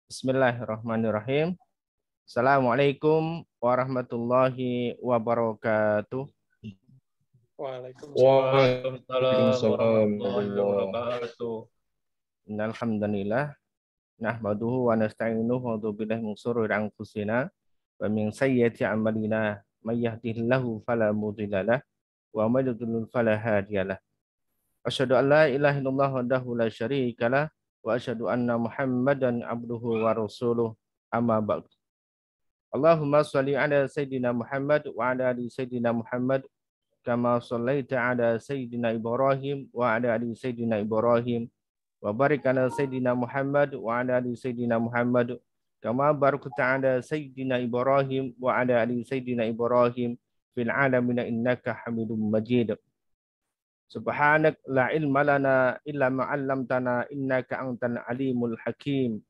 Bismillahirrahmanirrahim. Assalamualaikum warahmatullahi wabarakatuh. Waalaikumsalam Waalaikumsalam warahmatullahi wabarakatuh. Innal hamdanillah nahmaduhu wa nasta'inuhu wa na'udzu billahi min shururi anfusina wa min sayyiati a'malina may yahdihillahu fala mudilla lahu wa may yudlil fala hadiyalah. Asyhadu an la ilaha illallah wahdahu la syarika lah wa asyhadu anna Muhammadan abduhu wa rasuluh. Amma ba'd. Allahumma shalli ala sayyidina Muhammad wa ala ali sayyidina Muhammad kama shallaita ala sayyidina Ibrahim wa ala ali sayyidina Ibrahim wa barik ala sayyidina Muhammad wa ala ali sayyidina Muhammad kama barakta ala sayyidina Ibrahim wa ala ali sayyidina Ibrahim fil alamin innaka Hamidum Majid. Subhanak la ilma lana illa ma 'allamtana innaka antal alimul hakim.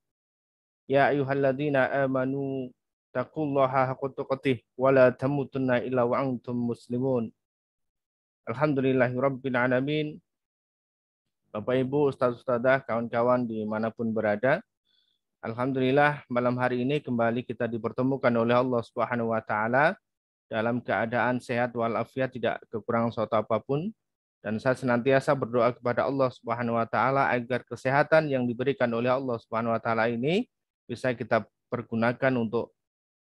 Ya ayyuhalladzina amanu taqullaha haqqa tuqatih wa la tamutunna illa wa antum muslimun. Alhamdulillahirabbil alamin. Bapak Ibu, ustaz-ustazah, kawan-kawan dimanapun berada, alhamdulillah malam hari ini kembali kita dipertemukan oleh Allah Subhanahu wa taala dalam keadaan sehat walafiat, tidak kekurangan suatu apapun. Dan saya senantiasa berdoa kepada Allah Subhanahu wa taala agar kesehatan yang diberikan oleh Allah Subhanahu wa taala ini bisa kita pergunakan untuk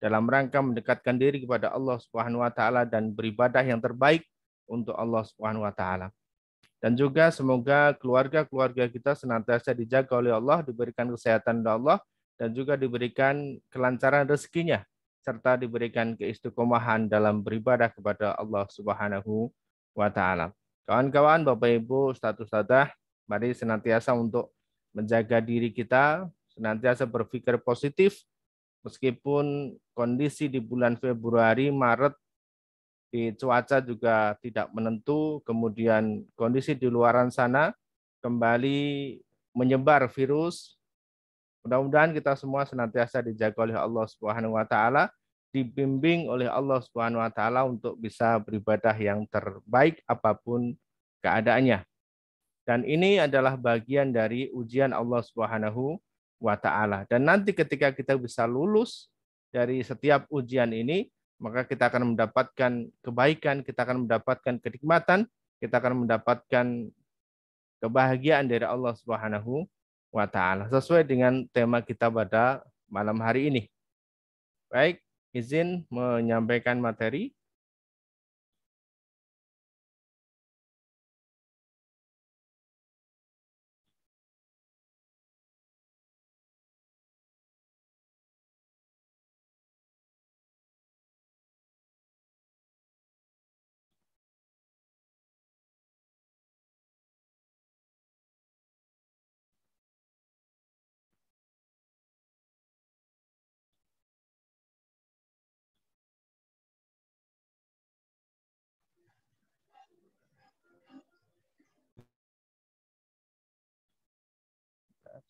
dalam rangka mendekatkan diri kepada Allah Subhanahu wa taala dan beribadah yang terbaik untuk Allah Subhanahu wa taala. Dan juga semoga keluarga-keluarga kita senantiasa dijaga oleh Allah, diberikan kesehatan oleh Allah, dan juga diberikan kelancaran rezekinya, serta diberikan keistiqomahan dalam beribadah kepada Allah Subhanahu wa taala. Kawan-kawan, Bapak Ibu, ustaz-ustazah, mari senantiasa untuk menjaga diri kita, senantiasa berpikir positif, meskipun kondisi di bulan Februari, Maret, di cuaca juga tidak menentu, kemudian kondisi di luaran sana kembali menyebar virus. Mudah-mudahan kita semua senantiasa dijaga oleh Allah Subhanahu wa taala, dibimbing oleh Allah Subhanahu wa taala untuk bisa beribadah yang terbaik apapun keadaannya. Dan ini adalah bagian dari ujian Allah Subhanahu wa taala. Dan nanti ketika kita bisa lulus dari setiap ujian ini, maka kita akan mendapatkan kebaikan, kita akan mendapatkan kenikmatan, kita akan mendapatkan kebahagiaan dari Allah Subhanahu wa taala sesuai dengan tema kita pada malam hari ini. Baik, izin menyampaikan materi.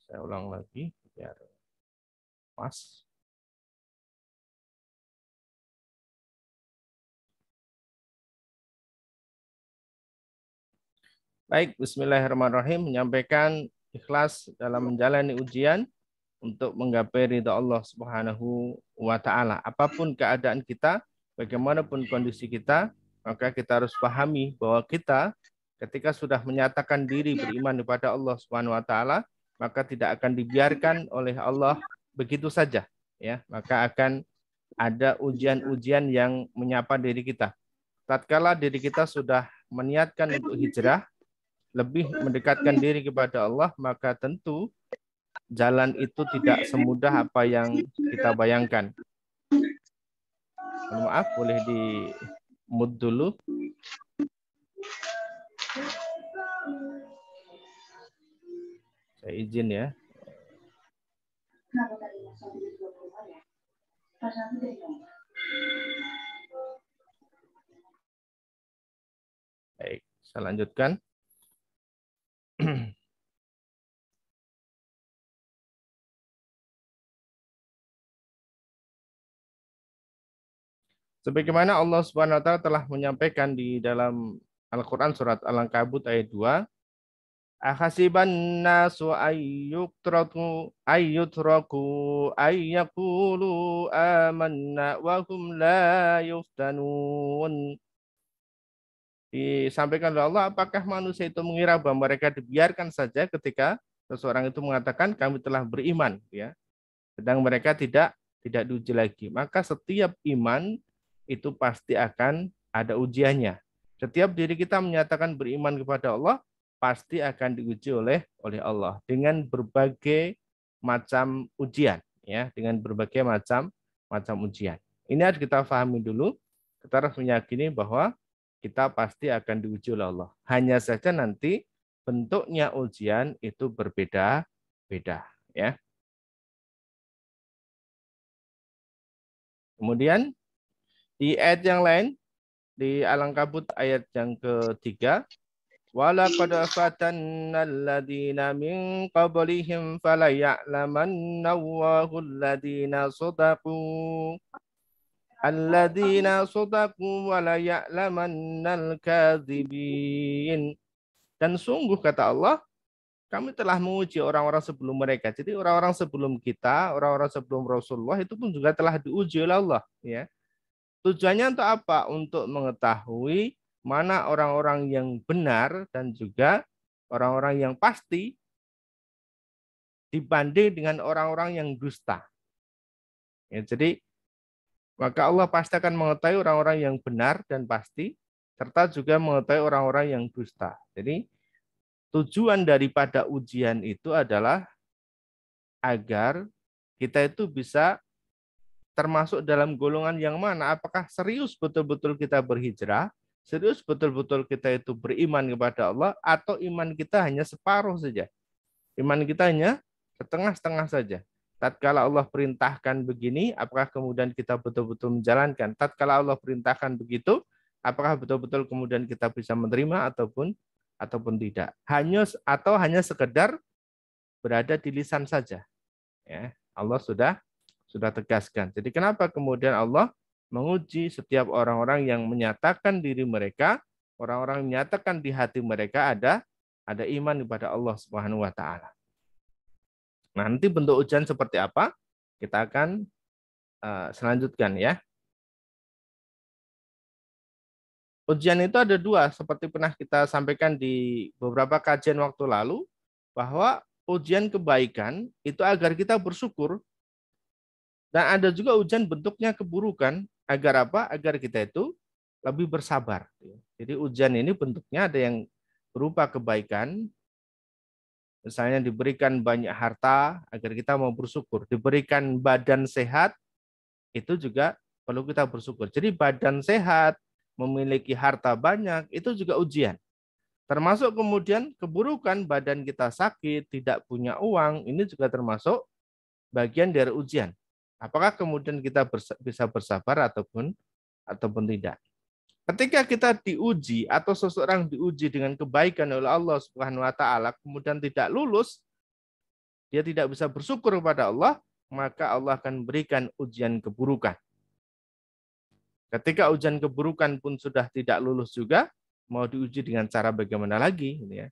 Saya ulang lagi biar pas. Baik, bismillahirrahmanirrahim, menyampaikan ikhlas dalam menjalani ujian untuk menggapai ridha Allah Subhanahu wa taala. Apapun keadaan kita, bagaimanapun kondisi kita, maka kita harus pahami bahwa kita ketika sudah menyatakan diri beriman kepada Allah Subhanahu wa taala, maka tidak akan dibiarkan oleh Allah begitu saja, ya. Maka akan ada ujian-ujian yang menyapa diri kita. Tatkala diri kita sudah meniatkan untuk hijrah, lebih mendekatkan diri kepada Allah, maka tentu jalan itu tidak semudah apa yang kita bayangkan. Maaf, boleh di mute dulu. Saya izin ya. Baik, saya lanjutkan. Sebagaimana Allah Subhanahu wa taala telah menyampaikan di dalam Al-Qur'an surat Al-Ankabut ayat 2, Ahasiban nasu ayyutraku ayyakulu amanna wa hum la yuftanun. Disampaikan oleh Allah, apakah manusia itu mengira bahwa mereka dibiarkan saja ketika seseorang itu mengatakan kami telah beriman, ya, sedang mereka tidak diuji lagi. Maka setiap iman itu pasti akan ada ujiannya. Setiap diri kita menyatakan beriman kepada Allah pasti akan diuji oleh Allah dengan berbagai macam ujian, ya, dengan berbagai macam ujian. Ini harus kita pahami dulu. Kita harus meyakini bahwa kita pasti akan diuji oleh Allah. Hanya saja nanti bentuknya ujian itu berbeda-beda, ya. Kemudian di ayat yang lain, di Al-Ankabut ayat yang ketiga, وَلَقَدْ فَتَنَّا الَّذِينَ مِنْ قَبْلِهِمْ فَلَيَعْلَمَنَّ اللَّهُ الَّذِينَ صَدَقُوا وَلَيَعْلَمَنَّ الْكَاذِبِينَ. Dan sungguh kata Allah, kami telah menguji orang-orang sebelum mereka. Jadi orang-orang sebelum kita, orang-orang sebelum Rasulullah itu pun juga telah diuji oleh Allah, ya. Tujuannya untuk apa? Untuk mengetahui mana orang-orang yang benar dan juga orang-orang yang pasti dibanding dengan orang-orang yang dusta. Ya, jadi maka Allah pasti akan mengetahui orang-orang yang benar dan pasti, serta juga mengetahui orang-orang yang dusta. Jadi tujuan daripada ujian itu adalah agar kita itu bisa termasuk dalam golongan yang mana, apakah serius betul-betul kita berhijrah, serius betul-betul kita itu beriman kepada Allah, atau iman kita hanya separuh saja. Iman kita hanya setengah-setengah saja. Tatkala Allah perintahkan begini, apakah kemudian kita betul-betul menjalankan? Tatkala Allah perintahkan begitu, apakah betul-betul kemudian kita bisa menerima ataupun tidak? Hanya sekedar berada di lisan saja. Ya, Allah sudah tegaskan. Jadi kenapa kemudian Allah menguji setiap orang-orang yang menyatakan diri mereka, orang-orang yang menyatakan di hati mereka ada iman kepada Allah Subhanahu wa taala. Nanti bentuk ujian seperti apa? Kita akan selanjutkan, ya. Ujian itu ada dua, seperti pernah kita sampaikan di beberapa kajian waktu lalu, bahwa ujian kebaikan itu agar kita bersyukur. Dan ada juga ujian bentuknya keburukan, agar apa? Agar kita itu lebih bersabar. Jadi ujian ini bentuknya ada yang berupa kebaikan, misalnya diberikan banyak harta agar kita mau bersyukur, diberikan badan sehat, itu juga perlu kita bersyukur. Jadi badan sehat, memiliki harta banyak, itu juga ujian. Termasuk kemudian keburukan, badan kita sakit, tidak punya uang, ini juga termasuk bagian dari ujian. Apakah kemudian kita bisa bersabar ataupun tidak. Ketika kita diuji atau seseorang diuji dengan kebaikan oleh Allah Subhanahu wa taala kemudian tidak lulus, dia tidak bisa bersyukur kepada Allah, maka Allah akan memberikan ujian keburukan. Ketika ujian keburukan pun sudah tidak lulus juga, mau diuji dengan cara bagaimana lagi, ya.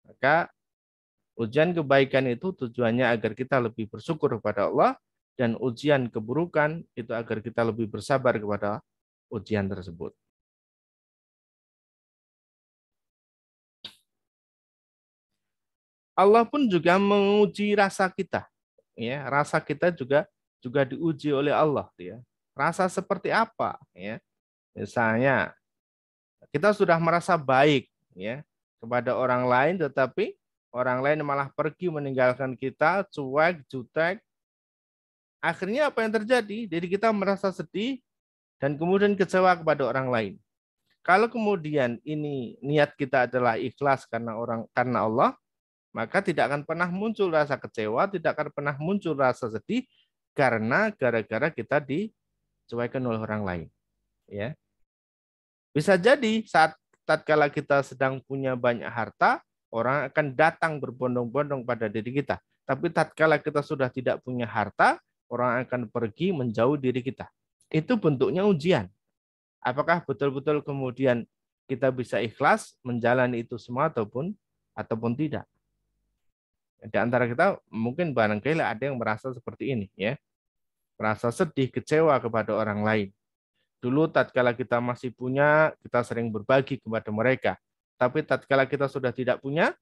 Maka ujian kebaikan itu tujuannya agar kita lebih bersyukur kepada Allah, dan ujian keburukan itu agar kita lebih bersabar kepada ujian tersebut. Allah pun juga menguji rasa kita, ya. Rasa kita juga diuji oleh Allah, ya. Rasa seperti apa, ya? Misalnya kita sudah merasa baik, ya, kepada orang lain, tetapi orang lain malah pergi meninggalkan kita, cuek, jutek. Akhirnya apa yang terjadi? Jadi kita merasa sedih dan kemudian kecewa kepada orang lain. Kalau kemudian ini niat kita adalah ikhlas karena Allah, maka tidak akan pernah muncul rasa kecewa, tidak akan pernah muncul rasa sedih karena gara-gara kita dicuekan oleh orang lain, ya. Bisa jadi saat tatkala kita sedang punya banyak harta, orang akan datang berbondong-bondong pada diri kita. Tapi tatkala kita sudah tidak punya harta, orang akan pergi menjauh diri kita. Itu bentuknya ujian. Apakah betul-betul kemudian kita bisa ikhlas menjalani itu semua ataupun ataupun tidak. Di antara kita mungkin barangkali ada yang merasa seperti ini, ya, merasa sedih, kecewa kepada orang lain. Dulu tatkala kita masih punya, kita sering berbagi kepada mereka. Tapi tatkala kita sudah tidak punya,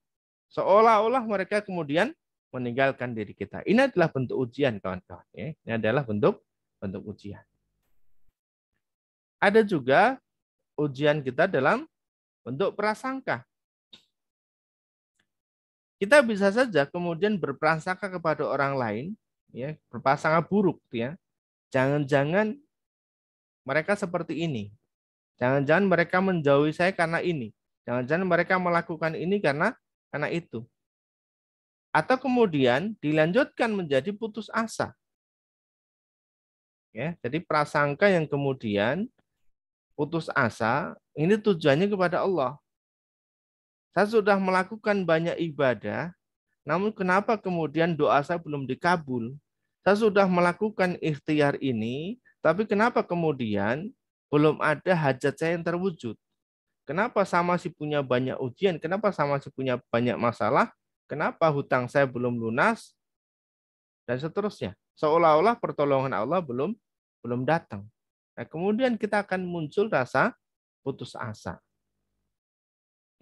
seolah-olah mereka kemudian meninggalkan diri kita. Ini adalah bentuk ujian, kawan-kawan. Ya. Ini adalah bentuk ujian. Ada juga ujian kita dalam bentuk prasangka. Kita bisa saja kemudian berprasangka kepada orang lain, ya, berprasangka buruk, ya. Jangan-jangan mereka seperti ini. Jangan-jangan mereka menjauhi saya karena ini. Jangan-jangan mereka melakukan ini karena itu. Atau kemudian dilanjutkan menjadi putus asa. Ya, jadi prasangka yang kemudian putus asa, ini tujuannya kepada Allah. Saya sudah melakukan banyak ibadah, namun kenapa kemudian doa saya belum dikabul? Saya sudah melakukan ikhtiar ini, tapi kenapa kemudian belum ada hajat saya yang terwujud? Kenapa saya masih punya banyak ujian? Kenapa saya masih punya banyak masalah? Kenapa hutang saya belum lunas? Dan seterusnya. Seolah-olah pertolongan Allah belum datang. Nah, kemudian kita akan muncul rasa putus asa.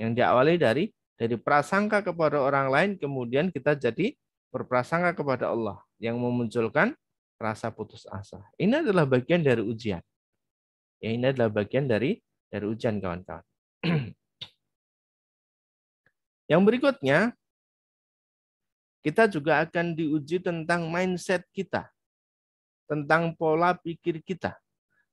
Yang diawali dari prasangka kepada orang lain, kemudian kita jadi berprasangka kepada Allah yang memunculkan rasa putus asa. Ini adalah bagian dari ujian. Ya, ini adalah bagian dari ujian, kawan-kawan. Yang berikutnya, kita juga akan diuji tentang mindset kita, tentang pola pikir kita.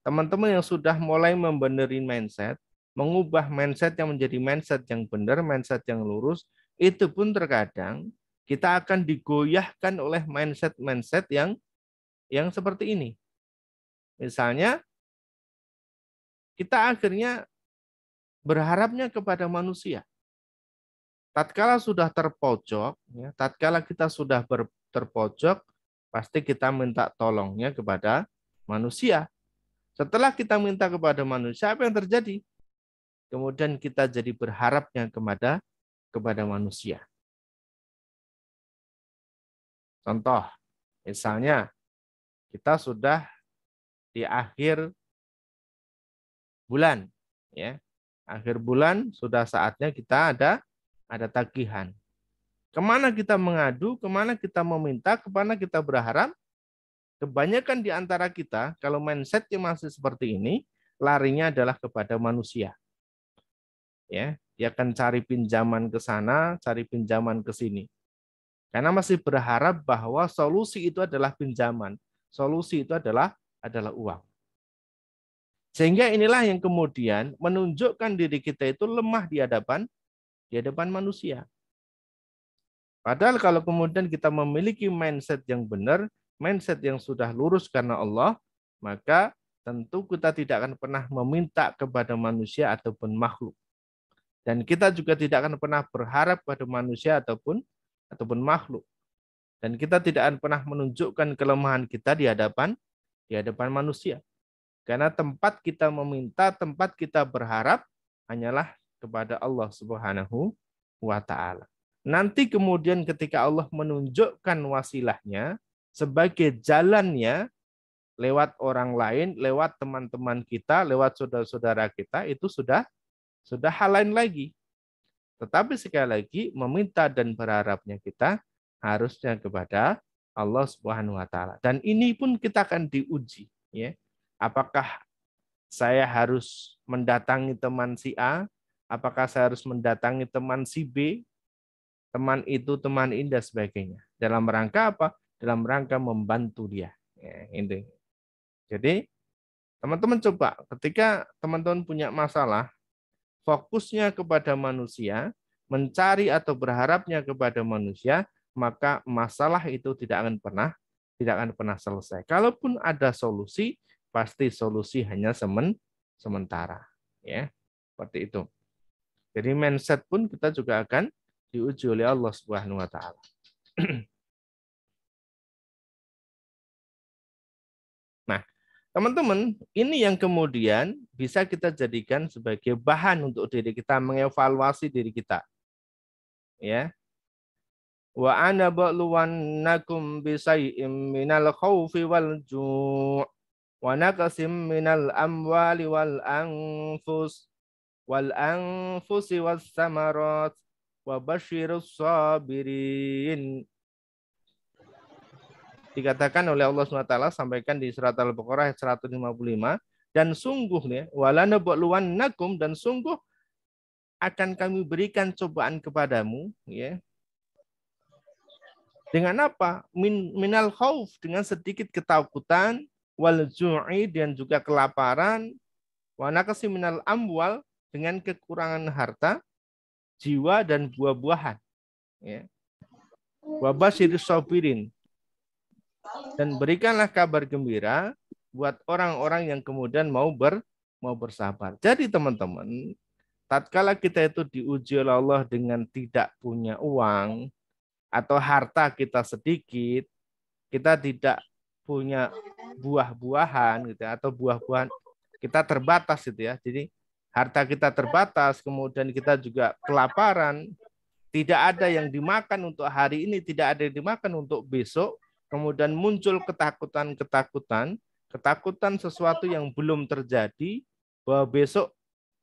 Teman-teman yang sudah mulai membenerin mindset, mengubah mindset yang menjadi mindset yang benar, mindset yang lurus, itu pun terkadang kita akan digoyahkan oleh mindset-mindset yang seperti ini. Misalnya, kita akhirnya berharapnya kepada manusia. Tatkala sudah terpojok, ya, tatkala kita sudah terpojok, pasti kita minta tolongnya kepada manusia. Setelah kita minta kepada manusia, apa yang terjadi? Kemudian kita jadi berharapnya kepada manusia. Contoh, misalnya kita sudah di akhir bulan, ya. Akhir bulan sudah saatnya kita ada tagihan. Kemana kita mengadu, kemana kita meminta, kemana kita berharap? Kebanyakan di antara kita, kalau mindsetnya masih seperti ini, larinya adalah kepada manusia. Ya, dia akan cari pinjaman ke sana, cari pinjaman ke sini. Karena masih berharap bahwa solusi itu adalah pinjaman, solusi itu adalah uang. Sehingga inilah yang kemudian menunjukkan diri kita itu lemah di hadapan manusia. Padahal kalau kemudian kita memiliki mindset yang benar, mindset yang sudah lurus karena Allah, maka tentu kita tidak akan pernah meminta kepada manusia ataupun makhluk. Dan kita juga tidak akan pernah berharap pada manusia ataupun makhluk. Dan kita tidak akan pernah menunjukkan kelemahan kita di hadapan manusia. Karena tempat kita meminta, tempat kita berharap hanyalah kepada Allah Subhanahu wa taala. Nanti kemudian ketika Allah menunjukkan wasilahnya sebagai jalannya lewat orang lain, lewat teman-teman kita, lewat saudara-saudara kita, itu sudah hal lain lagi. Tetapi sekali lagi meminta dan berharapnya kita harusnya kepada Allah Subhanahu wa taala. Dan ini pun kita akan diuji, ya. Apakah saya harus mendatangi teman si A? Apakah saya harus mendatangi teman si B? Teman itu, teman ini, dan sebagainya. Dalam rangka apa? Dalam rangka membantu dia. Ya, ini. Jadi, teman-teman coba, ketika teman-teman punya masalah, fokusnya kepada manusia, mencari atau berharapnya kepada manusia, maka masalah itu tidak akan pernah selesai. Kalaupun ada solusi, pasti solusi hanya sementara, ya. Seperti itu. Jadi mindset pun kita juga akan diuji oleh Allah Subhanahu wa taala. Nah, teman-teman, ini yang kemudian bisa kita jadikan sebagai bahan untuk diri kita mengevaluasi diri kita. Ya. Wa ana ba'luwannakum bisay'im minal khawfi wal ju' wa naqsim minal amwali wal anfusi was samarat wa basyirus sabirin. Dikatakan oleh Allah SWT sampaikan di surat Al-Baqarah ayat 155, dan sungguh nih walana ba'luwannakum, dan sungguh akan kami berikan cobaan kepadamu, ya. Dengan apa? Minal khauf, dengan sedikit ketakutan, wal ju'i, dan juga kelaparan, wa naqsi minal amwal, dengan kekurangan harta, jiwa dan buah-buahan, ya. Wa basyiris sabirin, dan berikanlah kabar gembira buat orang-orang yang kemudian mau bersabar. Jadi teman-teman, tatkala kita itu diuji oleh Allah dengan tidak punya uang atau harta kita sedikit, kita tidak punya buah-buahan gitu ya, atau buah-buahan kita terbatas gitu ya. Jadi harta kita terbatas, kemudian kita juga kelaparan, tidak ada yang dimakan untuk hari ini, tidak ada yang dimakan untuk besok, kemudian muncul ketakutan sesuatu yang belum terjadi, bahwa besok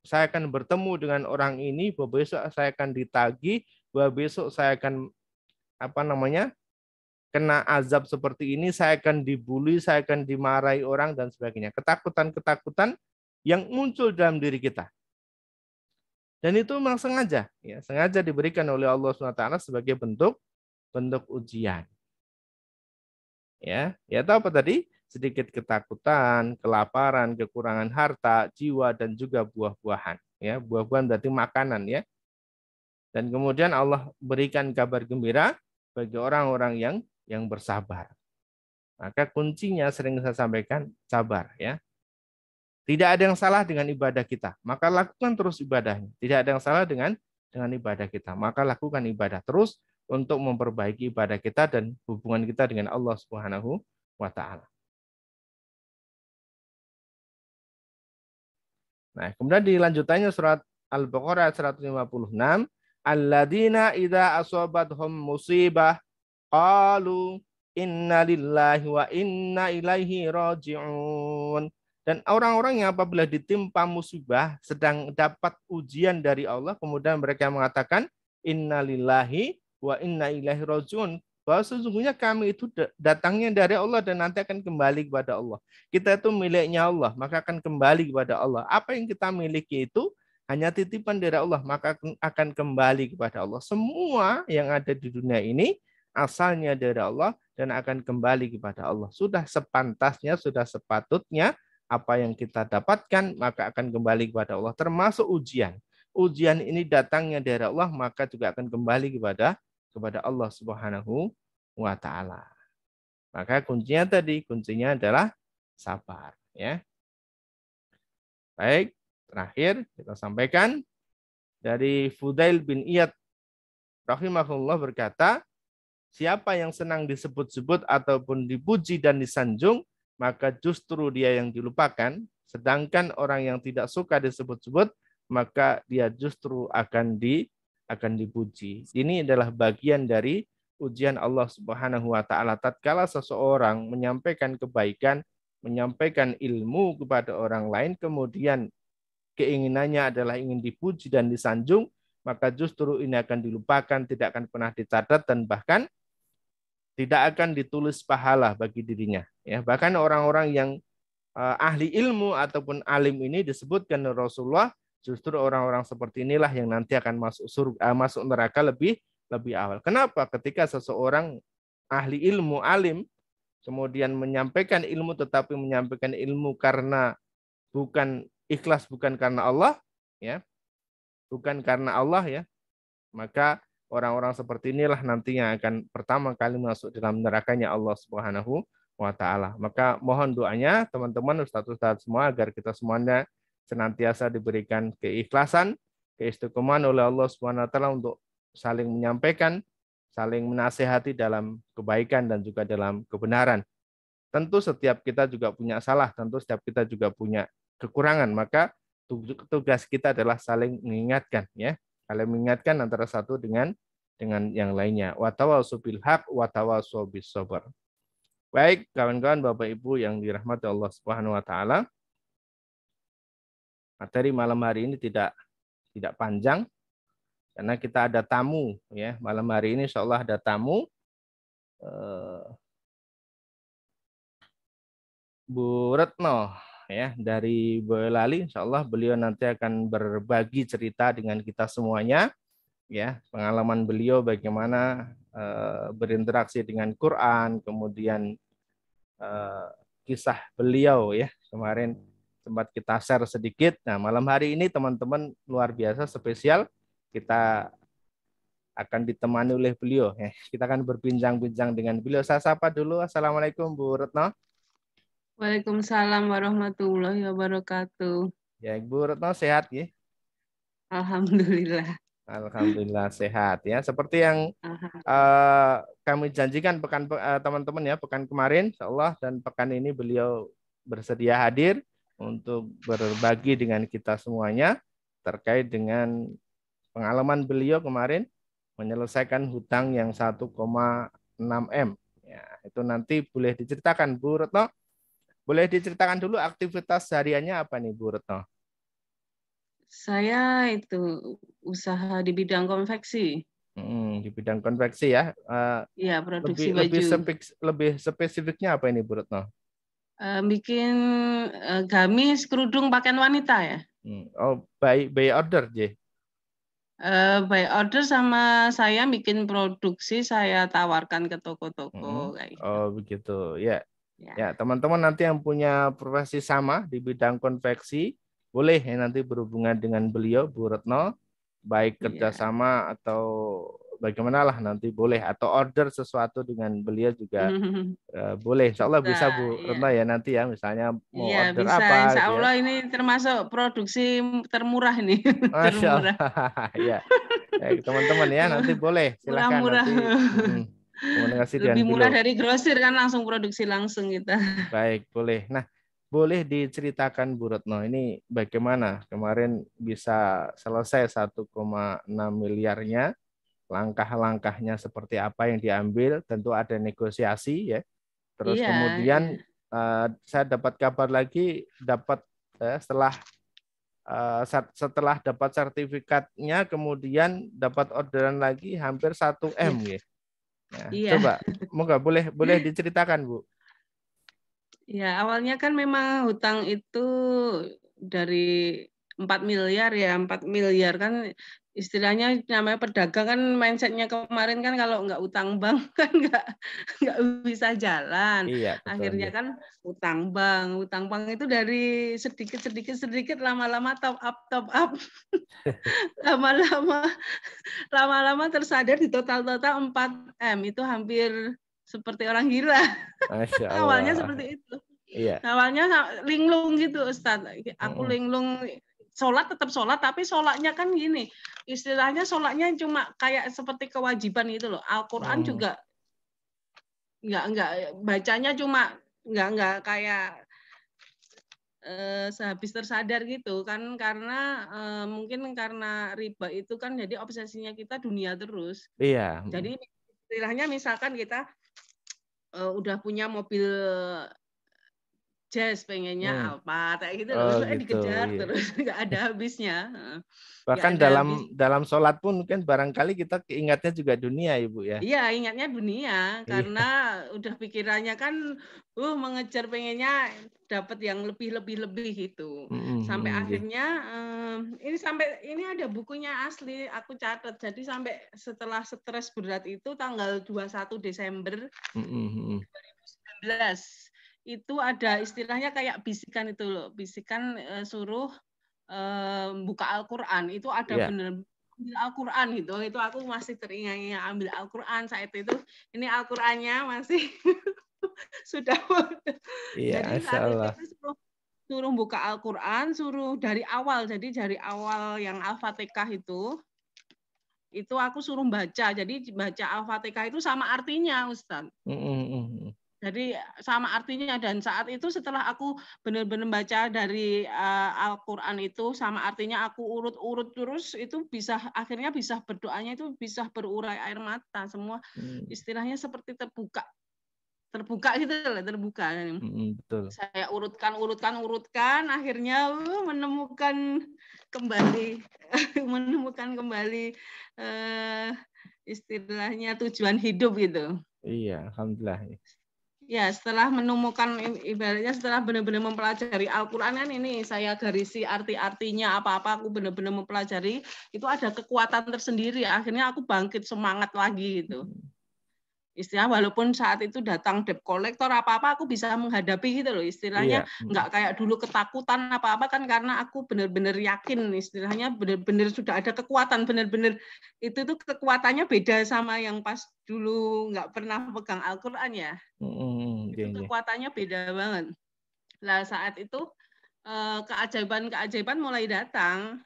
saya akan bertemu dengan orang ini, bahwa besok saya akan ditagih, bahwa besok saya akan kena azab seperti ini, saya akan dibully, saya akan dimarahi orang dan sebagainya. Ketakutan-ketakutan yang muncul dalam diri kita. Dan itu memang sengaja, ya, sengaja diberikan oleh Allah SWT sebagai bentuk ujian. Ya tahu apa tadi? Sedikit ketakutan, kelaparan, kekurangan harta, jiwa, dan juga buah-buahan. Ya, buah-buahan berarti makanan, ya. Dan kemudian Allah berikan kabar gembira bagi orang-orang yang bersabar. Maka kuncinya sering saya sampaikan, sabar, ya. Tidak ada yang salah dengan ibadah kita, maka lakukan terus ibadahnya. Tidak ada yang salah dengan ibadah kita, maka lakukan ibadah terus untuk memperbaiki ibadah kita dan hubungan kita dengan Allah Subhanahu wa taala. Nah, kemudian dilanjutannya surat Al-Baqarah 156, alladzina idza asabathum musibah qalu inna lillahi wa inna ilaihi raji'un. Dan orang-orang yang apabila ditimpa musibah, sedang dapat ujian dari Allah, kemudian mereka mengatakan inna lillahi wa inna ilaihi raji'un, bahwa sesungguhnya kami itu datangnya dari Allah dan nanti akan kembali kepada Allah. Kita itu miliknya Allah, maka akan kembali kepada Allah. Apa yang kita miliki itu hanya titipan dari Allah, maka akan kembali kepada Allah. Semua yang ada di dunia ini asalnya dari Allah dan akan kembali kepada Allah. Sudah sepantasnya, sudah sepatutnya apa yang kita dapatkan maka akan kembali kepada Allah, termasuk ujian. Ujian ini datangnya dari Allah, maka juga akan kembali kepada Allah Subhanahu wa taala. Maka kuncinya adalah sabar, ya. Baik, terakhir kita sampaikan dari Fudail bin Iyad rahimahullah berkata, siapa yang senang disebut-sebut ataupun dipuji dan disanjung, maka justru dia yang dilupakan. Sedangkan orang yang tidak suka disebut-sebut, maka dia justru akan dipuji. Ini adalah bagian dari ujian Allah Subhanahu wa taala. Tatkala seseorang menyampaikan kebaikan, menyampaikan ilmu kepada orang lain, kemudian keinginannya adalah ingin dipuji dan disanjung, maka justru ini akan dilupakan, tidak akan pernah dicatat, dan bahkan tidak akan ditulis pahala bagi dirinya. Ya, bahkan orang-orang yang ahli ilmu ataupun alim ini disebutkan Rasulullah, justru orang-orang seperti inilah yang nanti akan masuk neraka lebih awal. Kenapa? Ketika seseorang ahli ilmu, alim, kemudian menyampaikan ilmu tetapi menyampaikan ilmu karena bukan ikhlas, bukan karena Allah, ya, bukan karena Allah, ya, maka orang-orang seperti inilah nantinya akan pertama kali masuk dalam nerakanya Allah Subhanahu wa taala. Maka mohon doanya teman-teman, ustaz-ustaz semua, agar kita semuanya senantiasa diberikan keikhlasan, keistiqomahan oleh Allah Subhanahu wa taala untuk saling menyampaikan, saling menasihati dalam kebaikan dan juga dalam kebenaran. Tentu setiap kita juga punya salah, tentu setiap kita juga punya kekurangan, maka tugas kita adalah saling mengingatkan, ya. Saling mengingatkan antara satu dengan dengan yang lainnya. Wa tawassaw bil haq wa tawassaw bis sabr. Baik, kawan-kawan Bapak Ibu yang dirahmati Allah Subhanahu wa taala. Materi malam hari ini tidak panjang karena kita ada tamu ya. Malam hari ini insyaallah ada tamu Bu Retno ya dari Boyolali. Insyaallah beliau nanti akan berbagi cerita dengan kita semuanya ya, pengalaman beliau bagaimana berinteraksi dengan Quran, kemudian kisah beliau ya kemarin sempat kita share sedikit. Nah, malam hari ini teman-teman luar biasa spesial, kita akan ditemani oleh beliau ya. Kita akan berbincang-bincang dengan beliau. Saya sapa dulu. Assalamualaikum Bu Retno. Waalaikumsalam warahmatullahi wabarakatuh. Ya, Bu Retno sehat ya? Alhamdulillah. Alhamdulillah sehat ya. Seperti yang kami janjikan teman-teman ya, pekan kemarin insyaallah, dan pekan ini beliau bersedia hadir untuk berbagi dengan kita semuanya terkait dengan pengalaman beliau kemarin menyelesaikan hutang yang 1,6 M. Ya, itu nanti boleh diceritakan Bu Retno. Boleh diceritakan dulu aktivitas hariannya apa nih Bu Retno? Saya itu usaha di bidang konveksi. Di bidang konveksi ya. Iya, produksi baju. Lebih spesifiknya apa ini Bu Retno? Bikin gamis, kerudung pakaian wanita ya. Oh, by order J. By order sama saya bikin produksi, saya tawarkan ke toko-toko kayak gitu. Oh begitu ya. Ya teman-teman nanti yang punya profesi sama di bidang konveksi boleh ya nanti berhubungan dengan beliau Bu Retno, baik kerjasama atau bagaimana lah nanti boleh, atau order sesuatu dengan beliau juga boleh. Insya Allah bisa Bu Retno ya nanti ya, misalnya mau order bisa. apa. Insya Allah ya. Ini termasuk produksi termurah nih. Masya Allah. Ya. Teman-teman ya nanti boleh silakan murah. Nanti komunikasi lebih dengan murah beliau. dari grosir kan, langsung produksi langsung kita. Baik, boleh. Nah, boleh diceritakan Bu Retno ini bagaimana kemarin bisa selesai 1,6 miliarnya, langkah-langkahnya seperti apa yang diambil, tentu ada negosiasi ya. Terus kemudian saya dapat kabar lagi setelah dapat sertifikatnya kemudian dapat orderan lagi hampir 1 M ya. Nah, coba boleh diceritakan Bu. Ya, awalnya kan memang hutang itu dari 4 miliar ya, 4 miliar kan istilahnya namanya pedagang kan mindsetnya kemarin kan kalau nggak utang bank kan nggak bisa jalan. Iya, betul, akhirnya kan utang bank itu dari sedikit lama-lama top up lama-lama tersadar di total 4 M itu hampir seperti orang gila. Masya Allah. Awalnya seperti itu. Iya. Awalnya linglung gitu Ustadz. Aku linglung, sholat tetap sholat, tapi sholatnya kan gini, istilahnya sholatnya cuma kayak seperti kewajiban gitu loh. Al-Quran juga nggak bacanya cuma nggak kayak sehabis tersadar gitu kan, karena mungkin karena riba itu kan jadi obsesinya kita dunia terus. Iya. Jadi istilahnya misalkan kita udah punya mobil jazz, pengennya Alphard kayak gitu loh, dikejar terus nggak ada habisnya. Bahkan dalam sholat pun kan barangkali kita ingatnya juga dunia Ibu ya. Iya, ingatnya dunia karena udah pikirannya kan mengejar pengennya dapat yang lebih gitu. Sampai akhirnya ini ada bukunya asli, aku catat. Jadi sampai setelah stres berat itu tanggal 21 Desember 2019 itu ada istilahnya kayak bisikan itu loh, bisikan suruh buka Al-Quran. Itu ada bener ambil Al-Quran gitu. Itu aku masih teringat ambil Al-Quran saat itu. Ini Al-Qurannya masih sudah. Jadi saat itu suruh buka Al-Quran, suruh dari awal. Jadi dari awal yang Al-Fatihah itu aku suruh baca. Jadi baca Al-Fatihah itu sama artinya, Ustaz. Jadi sama artinya, dan saat itu setelah aku benar-benar baca dari Al-Qur'an itu sama artinya, aku urut-urut terus, itu akhirnya bisa berdoanya itu bisa berurai air mata semua, istilahnya seperti terbuka gitu loh, terbuka. Betul. Saya urutkan, akhirnya menemukan kembali istilahnya tujuan hidup gitu. Iya, alhamdulillah. Ya, setelah menemukan, ibaratnya setelah benar-benar mempelajari Al-Qur'an kan, ini saya garisi arti-artinya, apa-apa aku benar-benar mempelajari, itu ada kekuatan tersendiri. Akhirnya aku bangkit semangat lagi gitu. Istilah walaupun saat itu datang debt collector apa-apa, aku bisa menghadapi gitu loh. Istilahnya nggak kayak dulu ketakutan apa-apa kan, karena aku benar-benar yakin, istilahnya benar-benar sudah ada kekuatan, benar-benar itu tuh kekuatannya beda sama yang pas dulu nggak pernah pegang Al-Qur'an ya. Itu kekuatannya beda banget. Nah, saat itu keajaiban mulai datang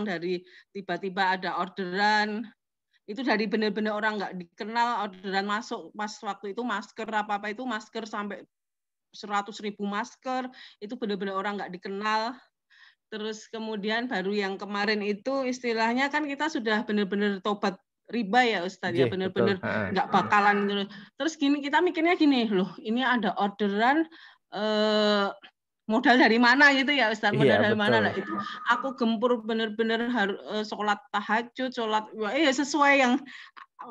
dari tiba-tiba ada orderan. Itu dari benar-benar orang nggak dikenal, orderan masuk pas waktu itu masker apa-apa itu, masker sampai 100.000 masker, itu benar-benar orang nggak dikenal. Terus kemudian baru yang kemarin itu istilahnya kan kita sudah benar-benar tobat riba ya Ustadz ya, benar-benar nggak bakalan. Terus kita mikirnya gini, loh ini ada orderan modal dari mana gitu ya Ustaz, modal dari mana lah itu. Aku gempur benar-benar harus sholat tahajud, sesuai yang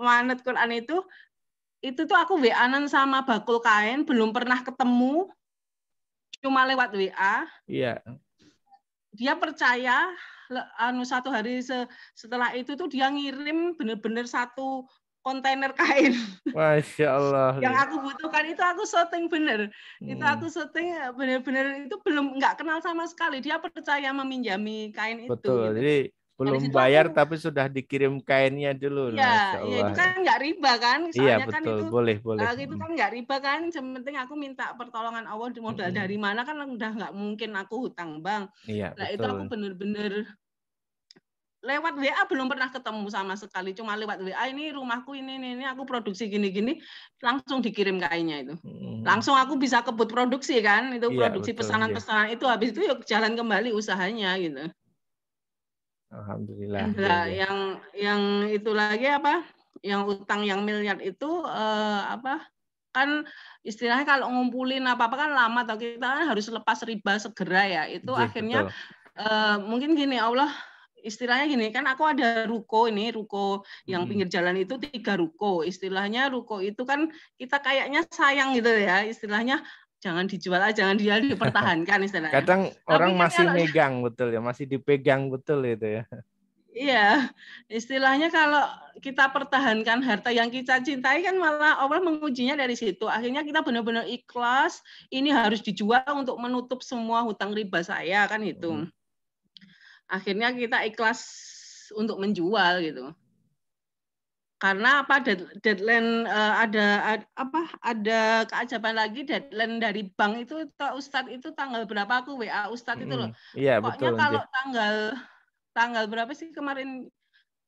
manut Quran itu tuh aku WA-an sama bakul kain, belum pernah ketemu, cuma lewat WA. Iya. Dia percaya, satu hari setelah itu tuh dia ngirim benar-benar 1 kontainer kain. Masya Allah. Yang aku butuhkan itu aku syuting bener. Itu aku syuting bener-bener, itu belum nggak kenal sama sekali. Dia percaya meminjami kain itu. Betul. Gitu. Jadi belum bayar tapi sudah dikirim kainnya dulu. Iya, itu kan nggak riba kan. Iya, Soalnya kan betul. itu Boleh. itu kan nggak riba kan. Yang penting aku minta pertolongan Allah, modal dari mana kan udah nggak mungkin aku hutang bank. Iya, nah, itu aku bener-bener lewat WA belum pernah ketemu sama sekali, cuma lewat WA, ini rumahku ini aku produksi gini-gini, langsung dikirim kainnya itu. Langsung aku bisa kebut produksi kan, itu produksi pesanan-pesanan itu, habis itu yuk jalan kembali usahanya gitu. Alhamdulillah. Nah, yang itu lagi apa? Yang utang yang miliar itu kan istilahnya kalau ngumpulin apa-apa kan lama, atau kita kan harus lepas riba segera ya. Itu akhirnya mungkin gini, Allah istilahnya gini, kan aku ada ruko yang pinggir jalan itu 3 ruko. Istilahnya ruko itu kan kita kayaknya sayang gitu ya, istilahnya jangan dijual aja, jangan dipertahankan istilahnya. Kadang orang masih megang betul ya, masih dipegang betul itu ya. Iya, istilahnya kalau kita pertahankan harta yang kita cintai kan malah Allah mengujinya dari situ. Akhirnya kita benar-benar ikhlas, ini harus dijual untuk menutup semua hutang riba saya kan itu. Akhirnya kita ikhlas untuk menjual gitu. Karena apa, deadline ada keajaiban lagi, deadline dari bank itu Ustadz itu tanggal berapa, aku WA Ustadz itu loh. Iya, pokoknya betul, kalau tanggal berapa sih kemarin,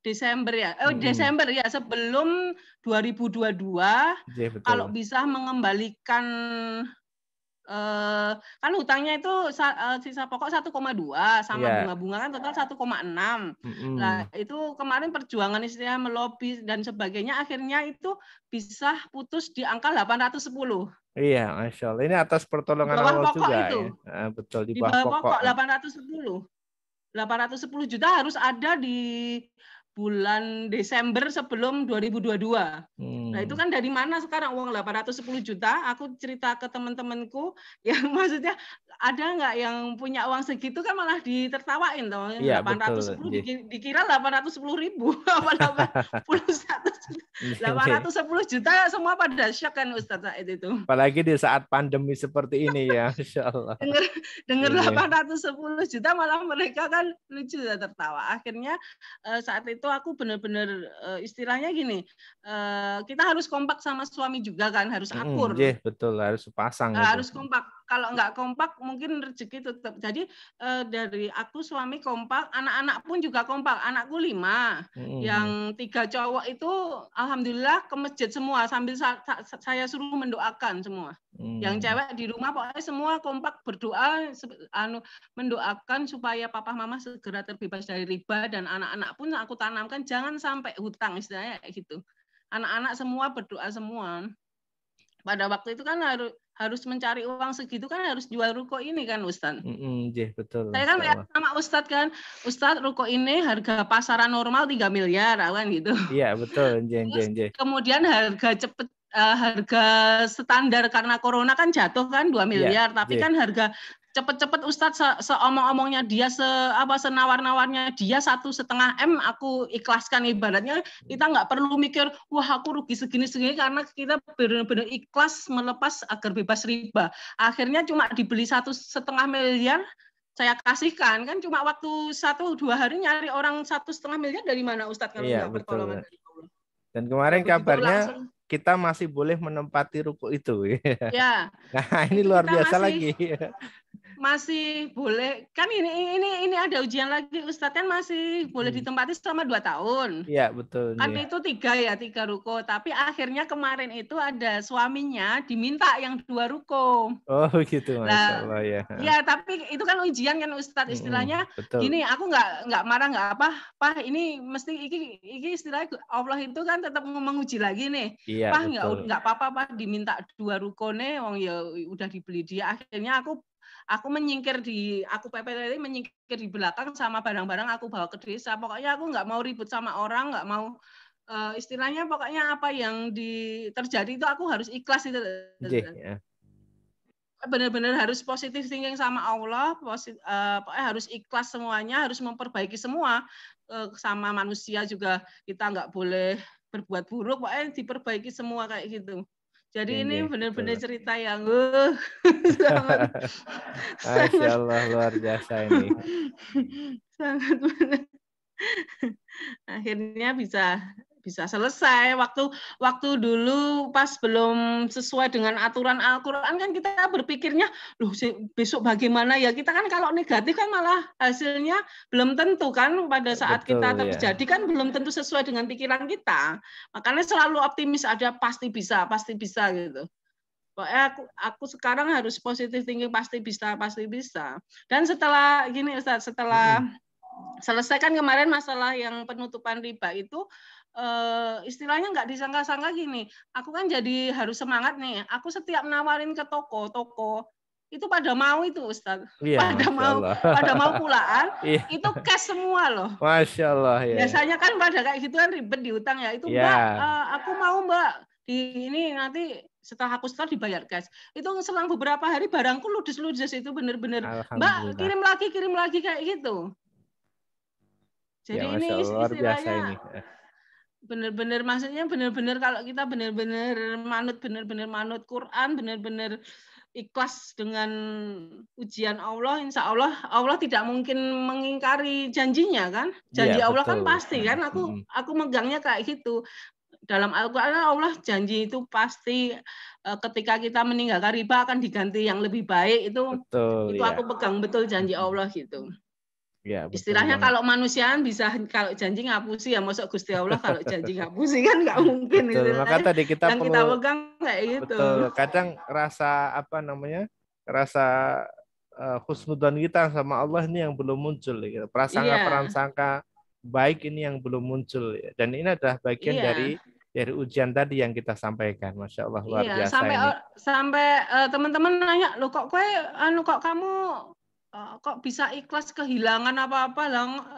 Desember ya. Desember ya, sebelum 2022 kalau bisa mengembalikan kan hutangnya itu sisa pokok 1,2 sama bunga-bunga kan total 1,6. Nah, itu kemarin perjuangan istilah melobi dan sebagainya, akhirnya itu bisa putus di angka 810. Iya, Masya Allah. Ini atas pertolongan Allah juga itu. Ya. Betul, di bawah pokok 810 juta harus ada di bulan Desember sebelum 2022. Nah, itu kan dari mana sekarang uang 810 juta? Aku cerita ke teman-temanku, yang maksudnya ada nggak yang punya uang segitu, kan malah ditertawain toh. Iya, 810 dikira 810.000, 810 juta, semua pada shock kan Ustaz Said itu. Apalagi di saat pandemi seperti ini ya, Masya Allah. Dengar 810 juta malah mereka kan lucu ya, tertawa. Akhirnya saat itu aku benar-benar istilahnya gini, kita harus kompak sama suami juga kan, harus akur. Betul, harus pasang. Harus kompak. kalau nggak kompak mungkin rezeki tetap. Jadi dari aku suami kompak, anak-anak pun juga kompak. Anakku 5, yang 3 cowok itu alhamdulillah ke masjid semua sambil saya suruh mendoakan semua. Yang cewek di rumah pokoknya semua kompak berdoa mendoakan supaya papa mama segera terbebas dari riba, dan anak-anak pun aku tanamkan jangan sampai hutang, istilahnya gitu. Anak-anak semua berdoa semua. Pada waktu itu kan harus mencari uang segitu kan harus jual ruko ini kan Ustadz. Betul. Saya kan lihat sama Ustadz kan, Ustadz ruko ini harga pasaran normal 3 miliar kan gitu. Iya betul. Kemudian harga standar karena corona kan jatuh kan 2 miliar, tapi kan harga cepet-cepet Ustadz seomong-omongnya dia, senawar-nawarnya dia 1,5 M aku ikhlaskan. Ibaratnya kita nggak perlu mikir wah aku rugi segini-segini, karena kita benar-benar ikhlas melepas agar bebas riba. Akhirnya cuma dibeli 1,5 miliar saya kasihkan, kan cuma waktu 1-2 hari nyari orang 1,5 miliar dari mana Ustadz kalau nggak pertolongan dari Allah. Dan kemarin kabarnya kita masih boleh menempati ruko itu. Ya. Nah, ini luar biasa lagi. Masih boleh kan, ini ada ujian lagi Ustadz, kan masih boleh ditempati selama 2 tahun. Iya betul. Kan itu 3 ruko, tapi akhirnya kemarin itu ada suaminya diminta yang 2 ruko. Oh gitu, Masya Allah ya. Ya tapi itu kan ujian kan Ustadz, istilahnya gini, aku nggak marah nggak apa, Pak ini mesti iki istilahnya Allah itu kan tetap menguji lagi nih. Iya, Pak nggak apa-apa Pak diminta 2 ruko nih, wong ya udah dibeli dia. Akhirnya aku menyingkir aku PPT menyingkir di belakang, sama barang-barang aku bawa ke desa. Pokoknya aku nggak mau ribut sama orang, nggak mau istilahnya pokoknya apa yang terjadi itu aku harus ikhlas itu. Benar-benar harus positif thinking sama Allah, pokoknya harus ikhlas semuanya, harus memperbaiki semua. Sama manusia juga kita nggak boleh berbuat buruk, pokoknya diperbaiki semua kayak gitu. Jadi ini benar-benar cerita yang Masya Allah luar biasa ini. Sangat benar. Akhirnya bisa selesai. Waktu dulu pas belum sesuai dengan aturan Al-Quran kan kita berpikirnya, loh besok bagaimana ya, kita kan kalau negatif kan malah hasilnya belum tentu kan, pada saat kita terjadi kan belum tentu sesuai dengan pikiran kita. Makanya selalu optimis, ada pasti bisa gitu. Pokoknya aku sekarang harus positive thinking, pasti bisa. Dan setelah gini Ustaz, setelah selesai kan kemarin masalah yang penutupan riba itu, istilahnya nggak disangka-sangka gini, aku kan jadi harus semangat nih. Aku setiap nawarin ke toko itu pada mau itu Ustaz, pada mau pulaan, itu cash semua loh. Masya Allah ya. Biasanya kan pada kayak gitu kan ribet diutang ya, itu Mbak, aku mau Mbak di ini nanti setelah aku setor dibayar cash. Itu selang beberapa hari barangku ludes itu benar-benar Mbak kirim lagi kayak gitu. Jadi ya, ini istilahnya benar-benar, maksudnya benar-benar kalau kita benar-benar manut Quran, benar-benar ikhlas dengan ujian Allah, insya Allah tidak mungkin mengingkari janjinya kan. Janji Allah kan pasti kan. Aku megangnya kayak gitu. Dalam Al-Quran Allah janji itu pasti, ketika kita meninggalkan riba akan diganti yang lebih baik. Itu aku pegang betul janji Allah gitu. Ya, istilahnya kalau manusiaan bisa kalau janji ngapusi ya, masuk Gusti Allah kalau janji ngapusi kan nggak mungkin. Betul. Maka tadi kita yang perlu, kita pegang kayak gitu. Betul. Kadang rasa husnudzon kita sama Allah ini yang belum muncul, gitu. Prasangka baik ini yang belum muncul, ya. Dan ini adalah bagian dari ujian tadi yang kita sampaikan. Masya Allah luar biasa sampai teman-teman nanya, loh kok kamu kok bisa ikhlas kehilangan apa-apa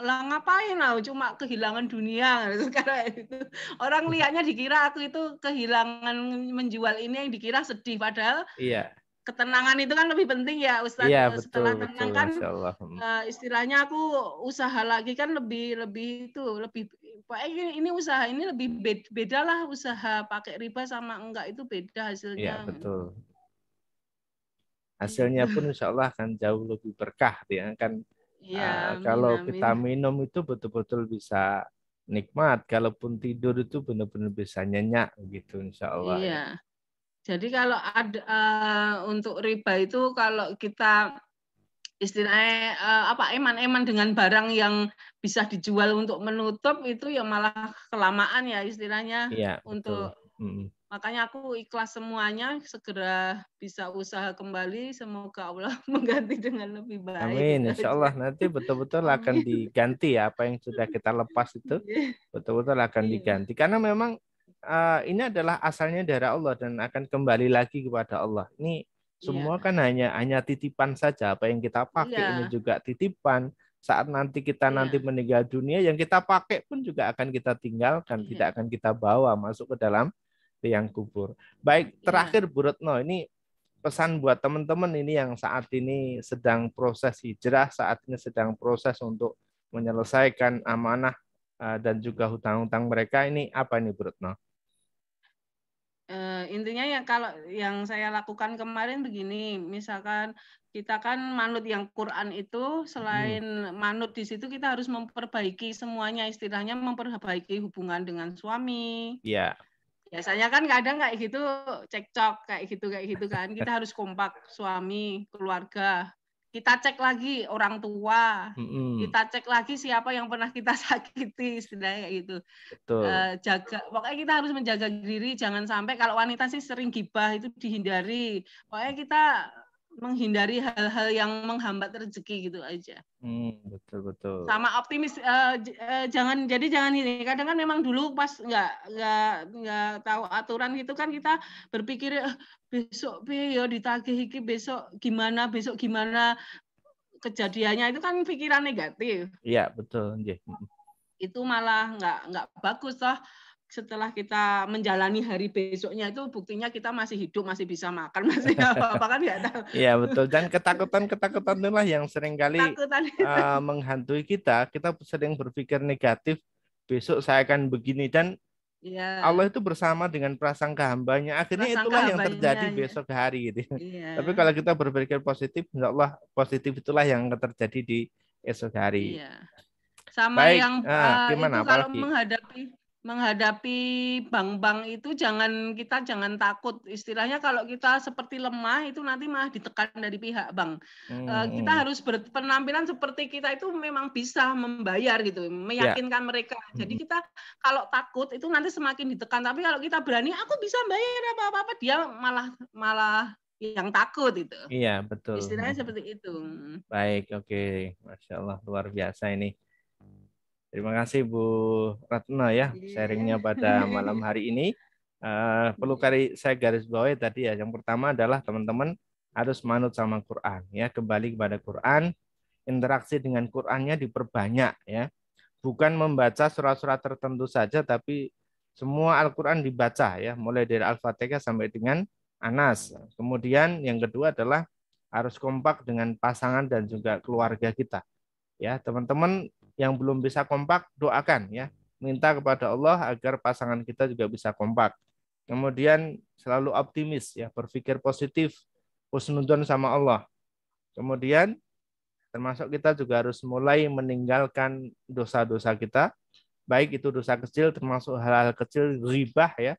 lah ngapain cuma kehilangan dunia sekarang itu. Orang lihatnya dikira aku itu kehilangan menjual ini yang dikira sedih, padahal ketenangan itu kan lebih penting ya Ustaz. Setelah tenang kan istilahnya aku usaha lagi kan lebih ini usaha ini lebih beda lah, usaha pakai riba sama enggak itu beda hasilnya. Iya betul. Hasilnya pun insya Allah akan jauh lebih berkah, ya kan. Kalau kita minum itu betul-betul bisa nikmat, kalaupun tidur itu benar-benar bisa nyenyak gitu insya Allah. Jadi kalau ada untuk riba itu kalau kita istilahnya eman-eman dengan barang yang bisa dijual untuk menutup itu ya malah kelamaan ya istilahnya. Iya, betul. Untuk makanya aku ikhlas semuanya, segera bisa usaha kembali, semoga Allah mengganti dengan lebih baik. Amin, Gitu insya aja. Allah nanti betul-betul akan Amin. diganti ya, apa yang sudah kita lepas itu betul-betul akan Iya. diganti. Karena memang ini adalah asalnya dari Allah dan akan kembali lagi kepada Allah. Ini Iya. semua kan hanya titipan saja. Apa yang kita pakai ini Iya. juga titipan. Saat nanti kita nanti Iya. meninggal dunia, yang kita pakai pun juga akan kita tinggalkan, Iya. tidak akan kita bawa masuk ke dalam liang kubur. Baik, Iya. terakhir Bu Retno, ini pesan buat teman-teman ini yang saat ini sedang proses hijrah, saat ini sedang proses untuk menyelesaikan amanah dan juga hutang-hutang mereka, ini apa ini Bu Retno? Intinya ya kalau yang saya lakukan kemarin begini, misalkan kita kan manut yang Quran itu, selain manut di situ kita harus memperbaiki semuanya, istilahnya memperbaiki hubungan dengan suami. Iya. Biasanya kan kadang kayak gitu cekcok kayak gitu kan. Kita harus kompak suami, keluarga. Kita cek lagi orang tua. Kita cek lagi siapa yang pernah kita sakiti, istilahnya kayak gitu. Betul. Jaga, pokoknya kita harus menjaga diri, jangan sampai kalau wanita sih sering gibah itu dihindari. Pokoknya kita menghindari hal-hal yang menghambat rezeki gitu aja. Betul. Sama optimis, jangan ini. Kadang kan memang dulu pas nggak tahu aturan gitu kan kita berpikir besok ya ditagih iki besok gimana kejadiannya itu kan pikiran negatif. Iya betul. Itu malah nggak bagus toh. Setelah kita menjalani hari besoknya itu buktinya kita masih hidup, masih bisa makan, masih apa kan nggak tahu. Iya betul, dan ketakutan itulah yang seringkali menghantui kita. Kita sering berpikir negatif, besok saya akan begini, dan Allah itu bersama dengan prasangka hambanya. Akhirnya itulah yang terjadi besok hari gitu. Iya. Tapi kalau kita berpikir positif, insya Allah positif itulah yang akan terjadi di esok hari. Iya. Sama baik, yang gimana, itu kalau apalagi? menghadapi bank-bank itu jangan takut. Istilahnya kalau kita seperti lemah itu nanti malah ditekan dari pihak bank. Kita harus berpenampilan seperti kita itu memang bisa membayar gitu, meyakinkan mereka. Jadi kita kalau takut itu nanti semakin ditekan. Tapi kalau kita berani, aku bisa bayar apa-apa, dia malah yang takut itu. Iya betul. Istilahnya seperti itu. Baik, oke, Masya Allah luar biasa ini. Terima kasih Bu Ratna ya sharingnya pada malam hari ini. Perlu saya garis bawahi tadi ya. Yang pertama adalah teman-teman harus manut sama Quran ya, kembali kepada Quran, interaksi dengan Qurannya diperbanyak ya. Bukan membaca surat-surat tertentu saja, tapi semua Al-Quran dibaca ya, mulai dari Al-Fatihah sampai dengan Anas. Kemudian yang kedua adalah harus kompak dengan pasangan dan juga keluarga kita. Ya, teman-teman yang belum bisa kompak, doakan ya, minta kepada Allah agar pasangan kita juga bisa kompak. Kemudian selalu optimis ya, berpikir positif, husnudzon sama Allah. Kemudian termasuk kita juga harus mulai meninggalkan dosa-dosa kita, baik itu dosa kecil, termasuk hal-hal kecil, ghibah ya.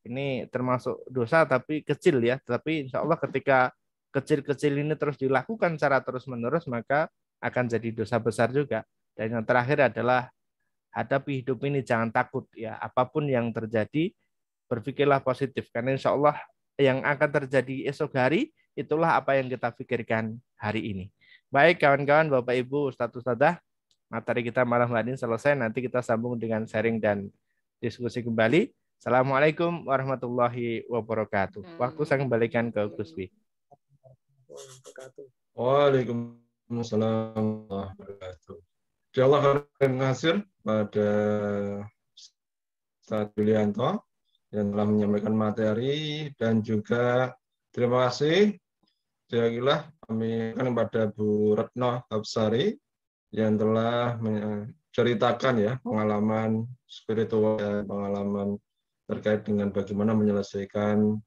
Ini termasuk dosa tapi kecil ya, tapi insya Allah ketika kecil-kecil ini terus dilakukan secara terus-menerus, maka akan jadi dosa besar juga. Dan yang terakhir adalah hadapi hidup ini, jangan takut ya, apapun yang terjadi berpikirlah positif, karena insya Allah yang akan terjadi esok hari itulah apa yang kita pikirkan hari ini. Baik kawan-kawan, Bapak Ibu, Ustadz Ustadzah, materi kita malam hari ini selesai, nanti kita sambung dengan sharing dan diskusi kembali. Assalamualaikum warahmatullahi wabarakatuh. Waktu saya kembalikan ke Guswi. Waalaikumsalam warahmatullahi wabarakatuh. Insyaallah khairan kasir pada Ustadz Yulianto yang telah menyampaikan materi, dan juga terima kasih jazakallah kami kepada Bu Retno Hapsari yang telah menceritakan ya pengalaman spiritual dan pengalaman terkait dengan bagaimana menyelesaikan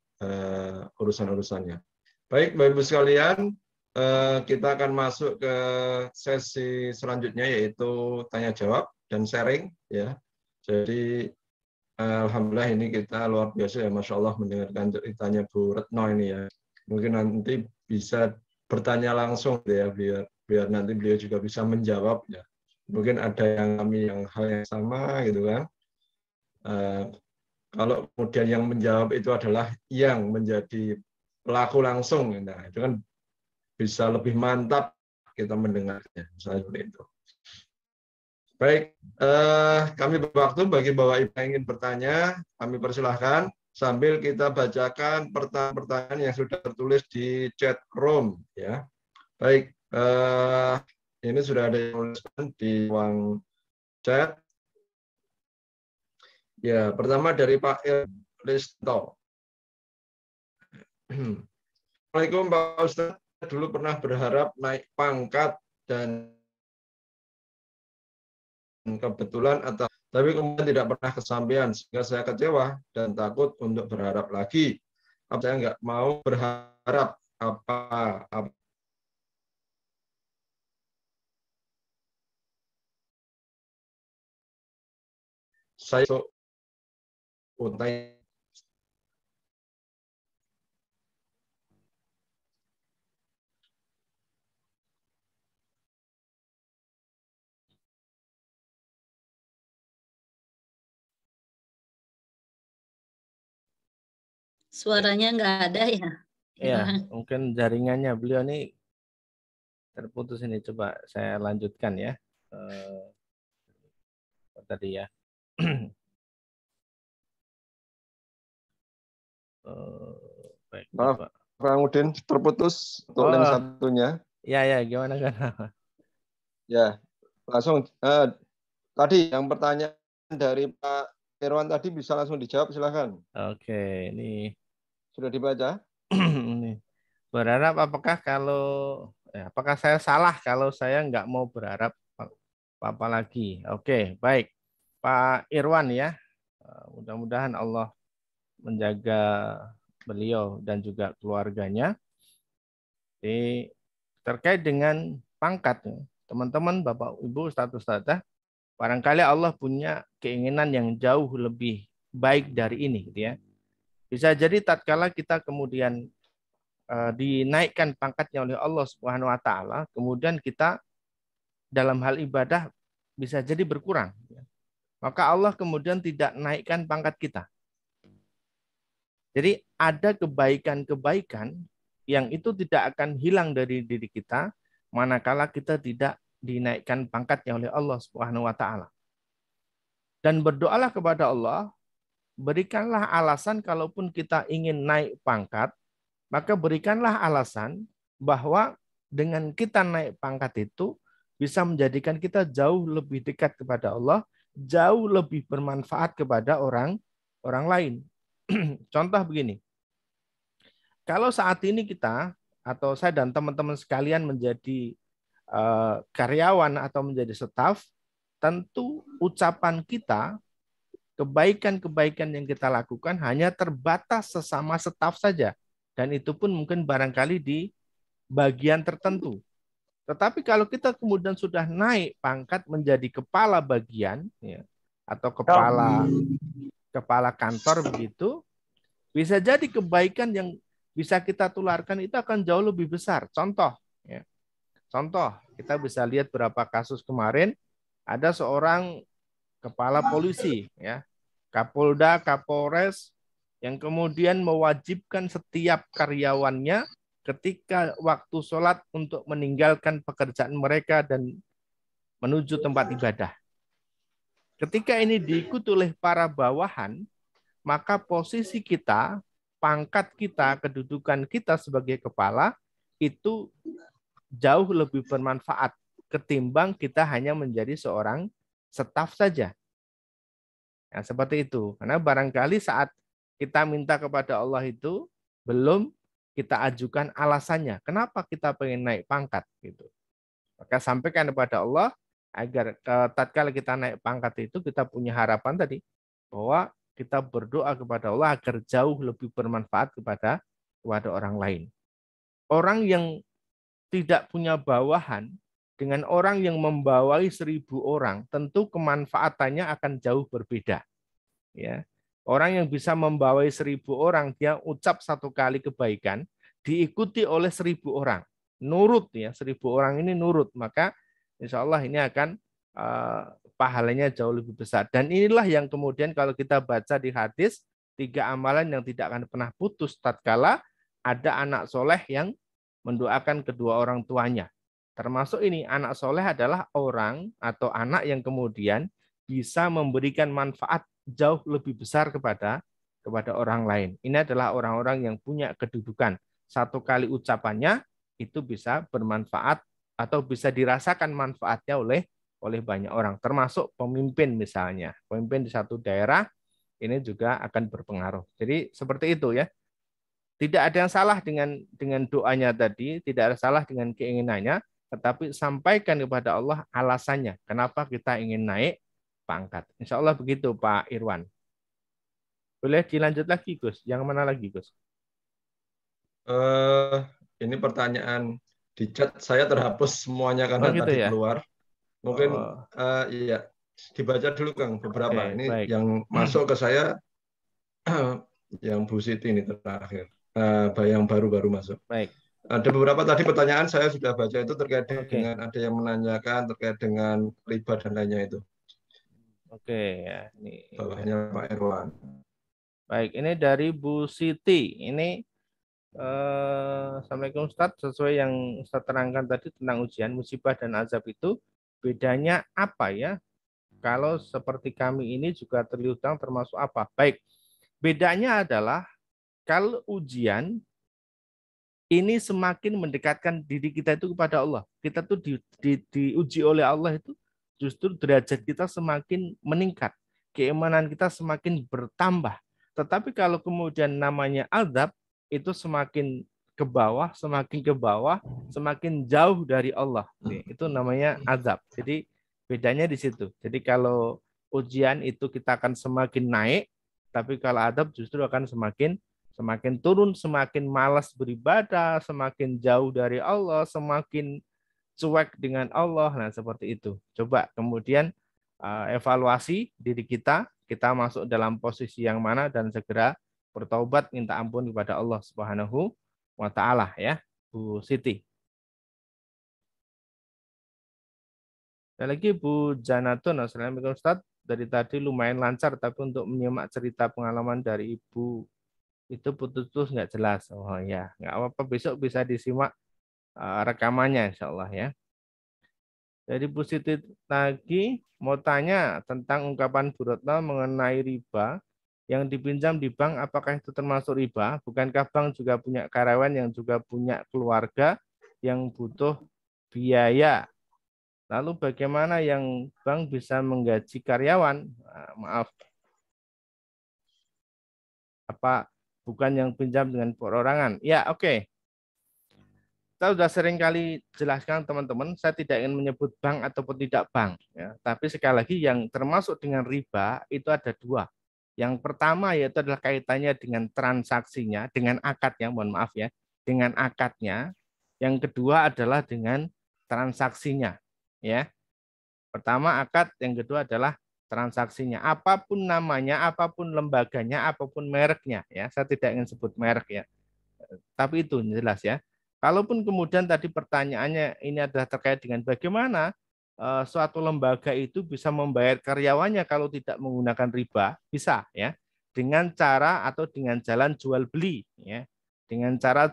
urusan-urusannya. Baik, Bapak Ibu sekalian, kita akan masuk ke sesi selanjutnya, yaitu tanya jawab dan sharing ya. Jadi Alhamdulillah ini kita luar biasa ya, Masya Allah mendengarkan ceritanya Bu Retno ini ya. Mungkin nanti bisa bertanya langsung ya, biar nanti beliau juga bisa menjawab ya. Mungkin ada yang hal yang sama gitu kan. Kalau kemudian yang menjawab itu adalah yang menjadi pelaku langsung, nah itu kan bisa lebih mantap kita mendengarnya, misalnya seperti itu. Baik, kami berwaktu bagi Bapak Ibu yang ingin bertanya, kami persilahkan sambil kita bacakan pertanyaan-pertanyaan yang sudah tertulis di chat room ya. Baik, ini sudah ada yang menuliskan di ruang chat. Ya, pertama dari Pak Listo. Assalamualaikum Pak Ustadz, dulu pernah berharap naik pangkat dan kebetulan tapi kemudian tidak pernah kesampaian sehingga saya kecewa dan takut untuk berharap lagi. Saya nggak mau berharap apa. Saya utai. Suaranya nggak ada ya? Ya, mungkin jaringannya beliau nih terputus ini. Coba saya lanjutkan ya. Tadi ya. Baik, Maaf, Pak Udin terputus untuk link satunya. Ya, gimana kan? Ya, langsung tadi yang pertanyaan dari Pak Irwan tadi bisa langsung dijawab, silakan. Oke, ini sudah dibaca. Ini berharap apakah saya salah kalau saya nggak mau berharap apa lagi? Oke, baik, Pak Irwan ya. Mudah-mudahan Allah menjaga beliau dan juga keluarganya. Jadi, terkait dengan pangkat, teman-teman, Bapak, Ibu, Ustadz, barangkali Allah punya keinginan yang jauh lebih baik dari ini, gitu ya. Bisa jadi tatkala kita kemudian dinaikkan pangkatnya oleh Allah Subhanahu wa taala, kemudian kita dalam hal ibadah bisa jadi berkurang. Maka Allah kemudian tidak naikkan pangkat kita. Jadi ada kebaikan-kebaikan yang itu tidak akan hilang dari diri kita manakala kita tidak dinaikkan pangkatnya oleh Allah Subhanahu wa taala. Dan berdoalah kepada Allah, berikanlah alasan kalaupun kita ingin naik pangkat, maka berikanlah alasan bahwa dengan kita naik pangkat itu bisa menjadikan kita jauh lebih dekat kepada Allah, jauh lebih bermanfaat kepada orang lain. Contoh begini, kalau saat ini kita atau saya dan teman-teman sekalian menjadi karyawan atau menjadi staf, tentu ucapan kita, kebaikan-kebaikan yang kita lakukan hanya terbatas sesama staf saja. Dan itu pun mungkin barangkali di bagian tertentu. Tetapi kalau kita kemudian sudah naik pangkat menjadi kepala bagian ya, atau kepala kantor begitu, bisa jadi kebaikan yang bisa kita tularkan itu akan jauh lebih besar. Contoh, kita bisa lihat beberapa kasus kemarin, ada seorang kepala polisi, ya, Kapolda, Kapolres, yang kemudian mewajibkan setiap karyawannya ketika waktu sholat untuk meninggalkan pekerjaan mereka dan menuju tempat ibadah. Ketika ini diikuti oleh para bawahan, maka posisi kita, pangkat kita, kedudukan kita sebagai kepala itu jauh lebih bermanfaat ketimbang kita hanya menjadi seorang staf saja. Nah, seperti itu. Karena barangkali saat kita minta kepada Allah itu belum kita ajukan alasannya. Kenapa kita pengen naik pangkat gitu. Maka sampaikan kepada Allah agar tatkala kita naik pangkat itu kita punya harapan tadi bahwa kita berdoa kepada Allah agar jauh lebih bermanfaat kepada orang lain. Orang yang tidak punya bawahan dengan orang yang membawai 1000 orang, tentu kemanfaatannya akan jauh berbeda. ya. Orang yang bisa membawai 1000 orang, dia ucap 1 kali kebaikan, diikuti oleh 1000 orang. Nurut ya, 1000 orang ini nurut, maka insya Allah ini akan pahalanya jauh lebih besar. Dan inilah yang kemudian kalau kita baca di hadis, 3 amalan yang tidak akan pernah putus tatkala ada anak soleh yang mendoakan kedua orang tuanya. Termasuk ini, anak soleh adalah orang atau anak yang kemudian bisa memberikan manfaat jauh lebih besar kepada orang lain. Ini adalah orang-orang yang punya kedudukan. 1 kali ucapannya itu bisa bermanfaat atau bisa dirasakan manfaatnya oleh banyak orang, termasuk pemimpin misalnya. Pemimpin di satu daerah ini juga akan berpengaruh. Jadi seperti itu ya. Tidak ada yang salah dengan doanya tadi, tidak ada salah dengan keinginannya, tetapi sampaikan kepada Allah alasannya kenapa kita ingin naik pangkat. Insya Allah begitu Pak Irwan. Boleh dilanjut lagi Gus? Yang mana lagi Gus? Ini pertanyaan di chat saya terhapus semuanya karena gitu tadi ya? keluar. Mungkin iya dibaca dulu Kang beberapa. Ini baik. Yang masuk ke saya yang Bu Siti ini terakhir. Yang baru-baru masuk. Baik. Ada beberapa tadi pertanyaan saya sudah baca itu terkait dengan ada yang menanyakan terkait dengan riba dan lainnya itu. Ya, ini bawahnya Pak Irwan. Baik, ini dari Bu Siti. Ini Assalamualaikum Ustadz, sesuai yang Ustadz terangkan tadi tentang ujian, musibah dan azab itu bedanya apa ya? Kalau seperti kami ini juga terliutang termasuk apa? Baik, bedanya adalah kalau ujian ini semakin mendekatkan diri kita itu kepada Allah. Kita tuh diuji oleh Allah itu justru derajat kita semakin meningkat. Keimanan kita semakin bertambah. Tetapi kalau kemudian namanya azab, itu semakin ke bawah, semakin jauh dari Allah. Itu namanya azab. Jadi bedanya di situ. Jadi kalau ujian itu kita akan semakin naik, tapi kalau azab justru akan semakin turun, semakin malas beribadah, semakin jauh dari Allah, semakin cuek dengan Allah. Nah, seperti itu. Coba kemudian evaluasi diri kita masuk dalam posisi yang mana dan segera bertaubat, minta ampun kepada Allah Subhanahu wa taala ya, Bu Siti. Dan lagi Bu Janatun, Assalamualaikum Ustaz. Dari tadi lumayan lancar, tapi untuk menyimak cerita pengalaman dari Ibu itu putus-putus nggak jelas. Oh ya, nggak apa-apa, besok bisa disimak rekamannya insya Allah ya. Jadi Bu Siti lagi mau tanya tentang ungkapan Bu Retno mengenai riba yang dipinjam di bank, apakah itu termasuk riba? Bukankah bank juga punya karyawan yang juga punya keluarga yang butuh biaya? Lalu bagaimana yang bank bisa menggaji karyawan? Maaf, apa bukan yang pinjam dengan perorangan? Ya, oke. Kita sudah sering kali jelaskan teman-teman, saya tidak ingin menyebut bank ataupun tidak bank. Ya. Tapi sekali lagi yang termasuk dengan riba itu ada 2. Yang pertama yaitu adalah kaitannya dengan transaksinya, dengan akadnya, mohon maaf ya, dengan akadnya. Yang kedua adalah dengan transaksinya. Ya. Pertama akad, yang kedua adalah transaksinya. Apapun namanya, apapun lembaganya, apapun mereknya. Ya, saya tidak ingin sebut merek ya. Tapi itu jelas ya. Kalaupun kemudian tadi pertanyaannya ini adalah terkait dengan bagaimana suatu lembaga itu bisa membayar karyawannya kalau tidak menggunakan riba, bisa ya, dengan cara atau dengan jalan jual beli ya, dengan cara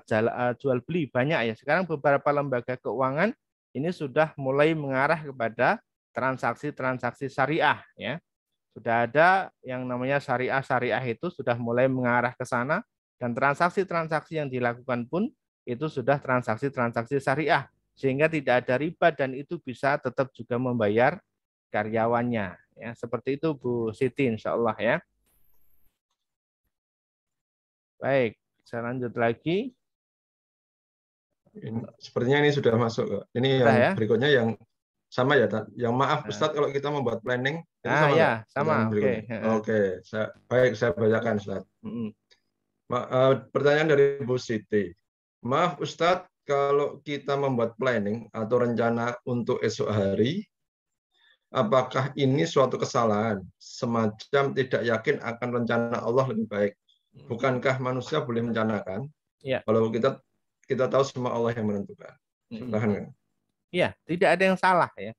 jual beli banyak ya. Sekarang beberapa lembaga keuangan ini sudah mulai mengarah kepada transaksi syariah ya. Sudah ada yang namanya syariah itu sudah mulai mengarah ke sana, dan transaksi yang dilakukan pun itu sudah transaksi syariah, sehingga tidak ada riba dan itu bisa tetap juga membayar karyawannya ya. Seperti itu Bu Siti insya Allah ya. Baik, saya lanjut lagi. Sepertinya ini sudah masuk. Ini yang ya? Berikutnya yang sama ya, yang maaf Ustadz kalau kita membuat planning itu sama ya, sama. Oke. Baik, saya bacakan Ustadz. Pertanyaan dari Bu Siti. Maaf Ustadz, kalau kita membuat planning atau rencana untuk esok hari, apakah ini suatu kesalahan, semacam tidak yakin akan rencana Allah lebih baik? Bukankah manusia boleh merencanakan? Ya. Kalau kita tahu semua Allah yang menentukan. Silahkan. Ya, tidak ada yang salah ya.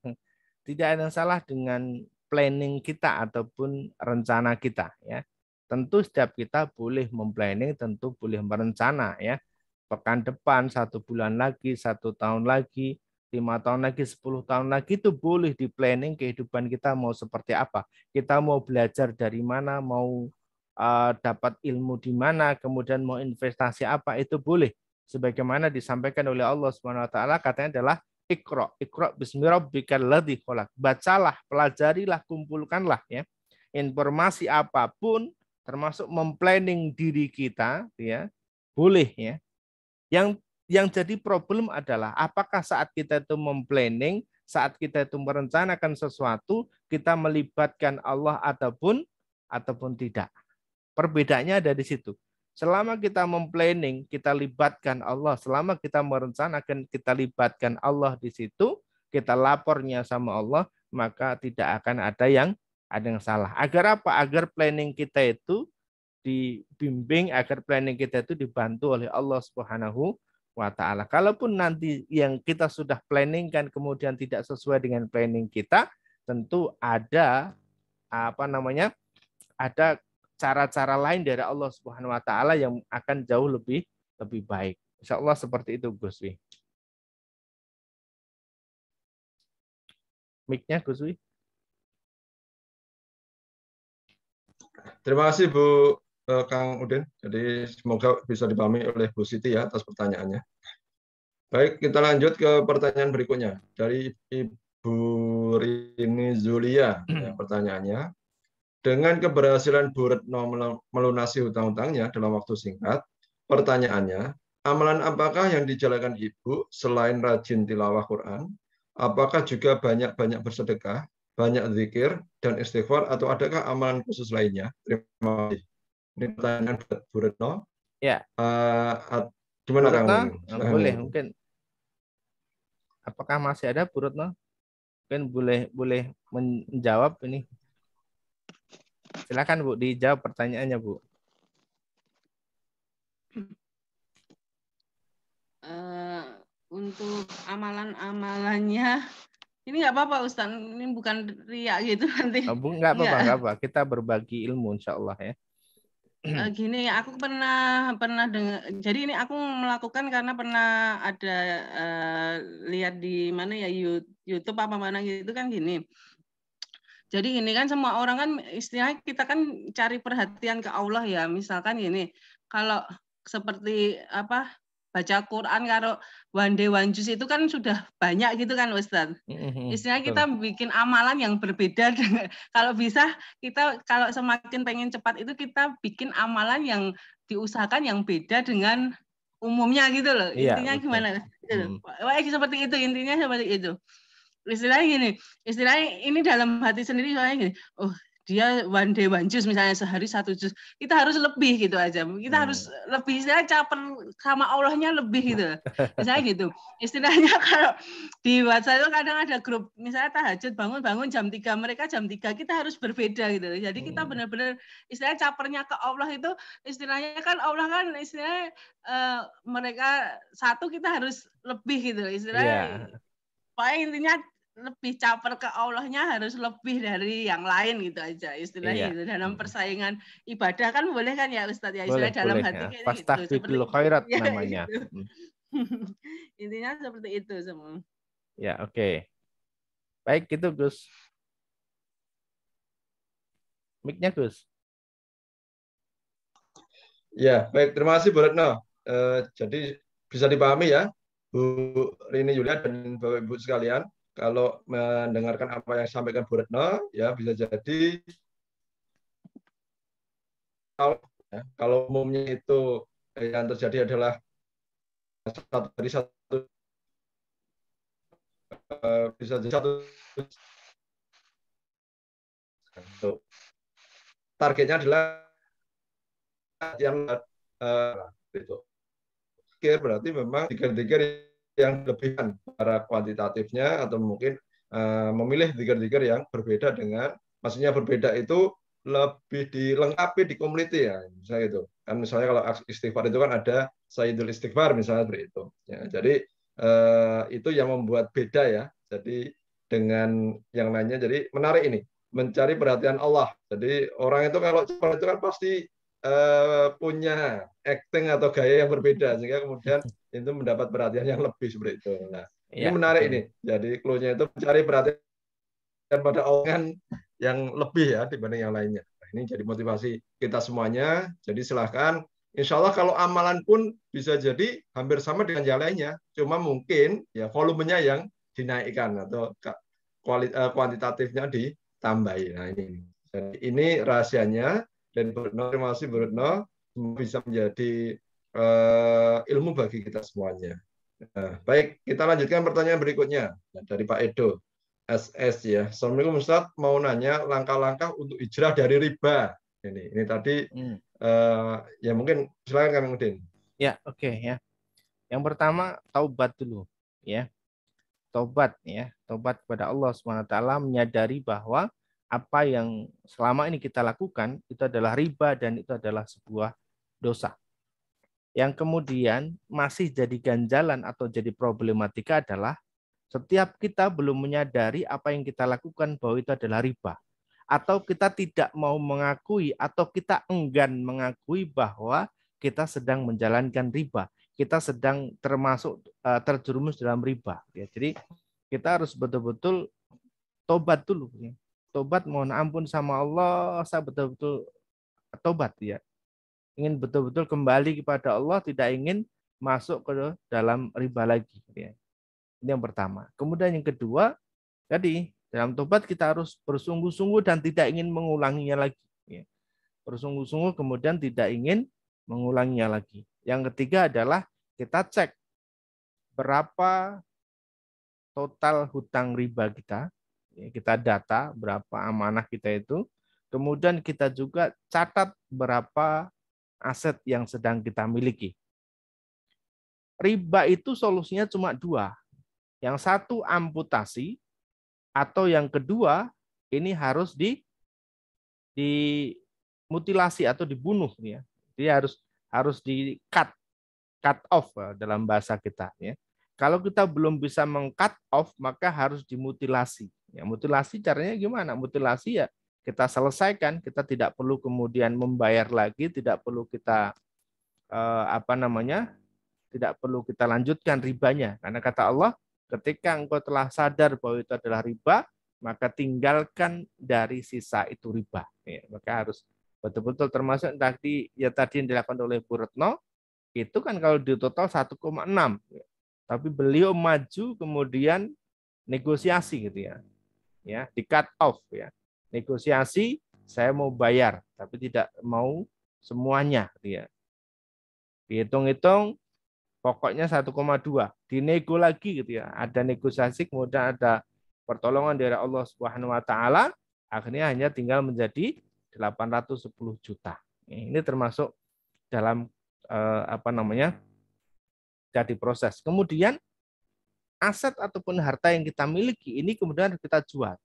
Tidak ada yang salah dengan planning kita ataupun rencana kita ya. Tentu setiap kita boleh memplanning, tentu boleh merencana ya. Pekan depan, 1 bulan lagi, 1 tahun lagi, 5 tahun lagi, 10 tahun lagi itu boleh di planning kehidupan kita mau seperti apa. Kita mau belajar dari mana, mau dapat ilmu di mana, kemudian mau investasi apa, itu boleh. Sebagaimana disampaikan oleh Allah Subhanahu wa taala, katanya adalah Iqra bismi rabbikal ladzi khalaq. Bacalah, pelajarilah, kumpulkanlah ya. Informasi apapun termasuk memplanning diri kita ya. Boleh ya. Yang jadi problem adalah apakah saat kita itu memplanning, saat kita itu merencanakan sesuatu, kita melibatkan Allah ataupun tidak. Perbedaannya ada di situ. Selama kita memplanning, kita libatkan Allah. Selama kita merencanakan, kita libatkan Allah di situ, kita lapornya sama Allah, maka tidak akan ada yang salah. Agar apa? Agar planning kita itu dibimbing, agar planning kita itu dibantu oleh Allah Subhanahu wa taala. Kalaupun nanti yang kita sudah planningkan kemudian tidak sesuai dengan planning kita, tentu ada ada cara-cara lain dari Allah Subhanahu wa taala yang akan jauh lebih baik. Insyaallah seperti itu, Gus Wi. Mic-nya Gus Wi. Terima kasih Bu Kang Udin. Jadi semoga bisa dipahami oleh Bu Siti ya atas pertanyaannya. Baik, kita lanjut ke pertanyaan berikutnya dari Ibu Rini Zulia. Ya, pertanyaannya, dengan keberhasilan Bu Retno melunasi hutang-hutangnya dalam waktu singkat, pertanyaannya, amalan apakah yang dijalankan Ibu selain rajin tilawah Quran? Apakah juga banyak-banyak bersedekah, banyak zikir dan istighfar, atau adakah amalan khusus lainnya? Terima kasih. Ini pertanyaan buat Bu Retno. Ya. Gimana Bu Retno? Boleh mungkin. Apakah masih ada Bu Retno? Mungkin boleh menjawab ini. Silakan Bu, dijawab pertanyaannya Bu. Untuk amalan-amalannya, ini nggak apa-apa Ustaz, ini bukan riak gitu nanti. Nggak apa-apa. Kita berbagi ilmu insya Allah ya. Gini, aku pernah dengar. Jadi ini aku melakukan karena pernah ada lihat di mana ya, YouTube apa mana gitu kan gini. Jadi ini kan semua orang kan istilahnya kita kan cari perhatian ke Allah ya. Misalkan gini, kalau seperti apa baca Quran, kalau one day one juice itu kan sudah banyak gitu kan Ustaz. Istilahnya kita bikin amalan yang berbeda dengan, kalau bisa kita kalau semakin pengen cepat itu kita bikin amalan yang diusahakan yang beda dengan umumnya gitu loh. Intinya gimana? Seperti itu, intinya seperti itu. Istilahnya ini dalam hati sendiri soalnya gini, oh dia one day one juice misalnya sehari 1 jus, kita harus lebih gitu aja, kita harus lebih, istilahnya caper sama Allahnya lebih gitu, misalnya gitu. Istilahnya kalau di WhatsApp itu kadang ada grup, misalnya tahajud bangun jam 3, mereka jam 3, kita harus berbeda gitu. Jadi kita benar-benar istilahnya capernya ke Allah itu, istilahnya kan Allah kan istilahnya mereka satu, kita harus lebih gitu, istilahnya. Pokoknya intinya lebih caper ke Allahnya harus lebih dari yang lain gitu aja istilahnya. Gitu. Dalam persaingan ibadah kan boleh kan ya Ustadz ya, istilah dalam hati ya. Kayak gitu. Seperti khairat namanya. Gitu. Intinya seperti itu semua. Ya, oke. Baik gitu Gus. Mic-nya Gus. Ya, baik, terima kasih Bu Retno. Jadi bisa dipahami ya Bu Rini Yulia dan Bapak Ibu sekalian, kalau mendengarkan apa yang disampaikan Bu Retno, ya bisa jadi kalau umumnya itu yang terjadi adalah bisa jadi satu targetnya adalah yang itu. Berarti memang tiga yang lebihkan secara kuantitatifnya atau mungkin memilih zikir-zikir yang berbeda dengan, maksudnya berbeda itu lebih dilengkapi di community ya, misalnya itu kan, misalnya kalau istighfar itu kan ada Sayyidul Istighfar misalnya seperti itu ya. Jadi itu yang membuat beda ya, jadi dengan yang lainnya. Jadi menarik ini, mencari perhatian Allah. Jadi orang itu kalau cepat itu kan pasti punya acting atau gaya yang berbeda, sehingga kemudian itu mendapat perhatian yang lebih seperti itu. Nah, ini Ya, menarik betul. ini. Jadi clue-nya itu mencari perhatian pada orang yang lebih ya dibanding yang lainnya. Nah, ini jadi motivasi kita semuanya. Jadi silahkan. Insya Allah kalau amalan pun bisa jadi hampir sama dengan yang lainnya. Cuma mungkin ya volumenya yang dinaikkan atau kuantitatifnya ditambahi. Nah ini rahasianya. Dan terima kasih Bu Retno, bisa menjadi ilmu bagi kita semuanya. Nah, baik, kita lanjutkan pertanyaan berikutnya dari Pak Edo. SS ya. Assalamualaikum Ustaz, mau nanya langkah-langkah untuk hijrah dari riba. Ini tadi ya mungkin silakan Kang Udin. Ya, oke ya. Yang pertama taubat dulu ya. Taubat ya, taubat kepada Allah SWT, menyadari bahwa apa yang selama ini kita lakukan itu adalah riba dan itu adalah sebuah dosa. Yang kemudian masih jadi ganjalan atau jadi problematika adalah setiap kita belum menyadari apa yang kita lakukan bahwa itu adalah riba. Atau kita tidak mau mengakui atau kita enggan mengakui bahwa kita sedang menjalankan riba. Kita sedang termasuk terjerumus dalam riba. Ya, jadi kita harus betul-betul tobat dulu. Ya. Tobat, mohon ampun sama Allah, saya betul-betul tobat ya. Ingin betul-betul kembali kepada Allah, tidak ingin masuk ke dalam riba lagi. Ya. Ini yang pertama. Kemudian yang kedua, tadi dalam tobat kita harus bersungguh-sungguh dan tidak ingin mengulanginya lagi. Ya. Bersungguh-sungguh kemudian tidak ingin mengulanginya lagi. Yang ketiga adalah kita cek berapa total hutang riba kita. Ya, kita data berapa amanah kita itu. Kemudian kita juga catat berapa aset yang sedang kita miliki. Riba itu solusinya cuma dua. Yang satu amputasi, atau yang kedua ini harus dimutilasi atau dibunuh ya. Dia harus di cut off dalam bahasa kita ya. Kalau kita belum bisa meng-cut off maka harus dimutilasi. Ya, mutilasi caranya gimana? Mutilasi ya kita selesaikan, kita tidak perlu kemudian membayar lagi, tidak perlu kita tidak perlu kita lanjutkan ribanya. Karena kata Allah, ketika engkau telah sadar bahwa itu adalah riba, maka tinggalkan dari sisa itu riba. Ya, maka harus betul-betul termasuk tadi yang dilakukan oleh Bu Retno, itu kan kalau di total 1,6. Tapi beliau maju kemudian negosiasi gitu ya. Ya, di cut off ya. Negosiasi, saya mau bayar tapi tidak mau semuanya gitu ya. Dihitung-hitung pokoknya 1,2, dinego lagi gitu ya. Ada negosiasi, kemudian ada pertolongan dari Allah Subhanahu wa taala, akhirnya hanya tinggal menjadi 810 juta. Ini termasuk dalam jadi proses. Kemudian aset ataupun harta yang kita miliki ini kemudian kita jual.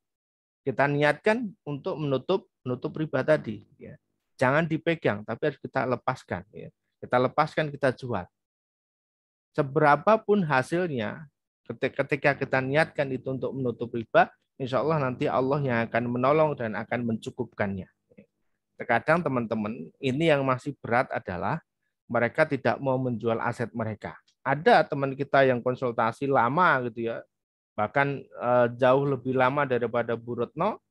Kita niatkan untuk menutup riba tadi ya. Jangan dipegang tapi harus kita lepaskan ya. Kita lepaskan, kita jual. Seberapapun hasilnya, ketika kita niatkan itu untuk menutup riba, insya Allah nanti Allah yang akan menolong dan akan mencukupkannya. Terkadang teman-teman, ini yang masih berat adalah mereka tidak mau menjual aset mereka. Ada teman kita yang konsultasi lama gitu ya, bahkan jauh lebih lama daripada Bu Retno,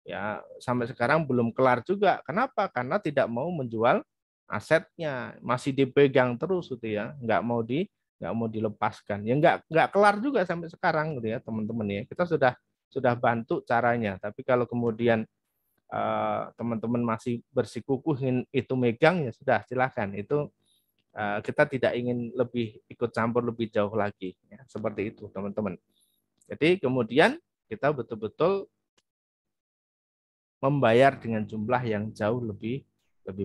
ya sampai sekarang belum kelar juga. Kenapa? Karena tidak mau menjual asetnya, masih dipegang terus gitu ya, nggak mau dilepaskan. Ya nggak kelar juga sampai sekarang gitu ya teman-teman ya. Kita sudah bantu caranya, tapi kalau kemudian teman-teman masih bersikukuh itu megang ya sudah silakan. Itu kita tidak ingin lebih ikut campur lebih jauh lagi ya, seperti itu teman-teman. Jadi kemudian kita betul-betul membayar dengan jumlah yang jauh lebih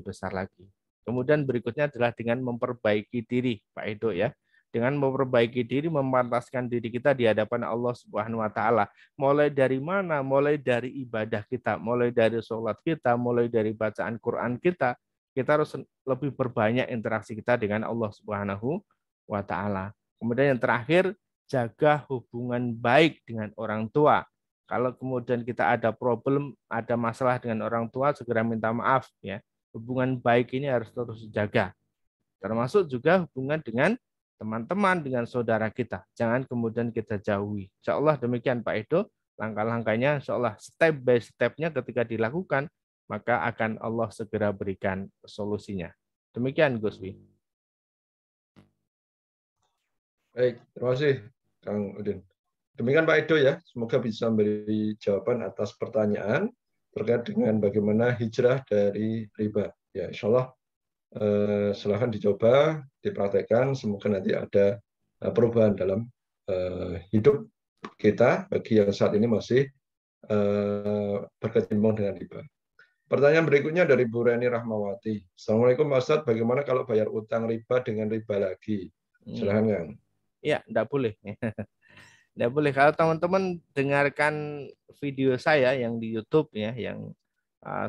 besar lagi. Kemudian berikutnya adalah dengan memperbaiki diri, Pak Edo ya. dengan memperbaiki diri, memantaskan diri kita di hadapan Allah Subhanahu wa taala. Mulai dari mana? Mulai dari ibadah kita, mulai dari sholat kita, mulai dari bacaan Quran kita. Kita harus lebih berbanyak interaksi kita dengan Allah Subhanahu wa taala. Kemudian yang terakhir, jaga hubungan baik dengan orang tua. Kalau kemudian kita ada problem, ada masalah dengan orang tua, segera minta maaf ya. Hubungan baik ini harus terus dijaga. Termasuk juga hubungan dengan teman-teman, dengan saudara kita. Jangan kemudian kita jauhi. Insya Allah demikian Pak Edo. Langkah-langkahnya insya Allah step by step-nya ketika dilakukan, maka akan Allah segera berikan solusinya. Demikian Gus Wi. Baik, terima kasih Kang Udin. Demikian Pak Edo ya. Semoga bisa memberi jawaban atas pertanyaan terkait dengan bagaimana hijrah dari riba. Ya, insya Allah silahkan dicoba, dipraktekkan, semoga nanti ada perubahan dalam hidup kita bagi yang saat ini masih berkecimpung dengan riba. Pertanyaan berikutnya dari Bu Reni Rahmawati. Assalamualaikum Pak Ustadz, bagaimana kalau bayar utang riba dengan riba lagi? Silahkan Kang. Ya, enggak boleh. Enggak boleh. Kalau teman-teman dengarkan video saya yang di YouTube ya, yang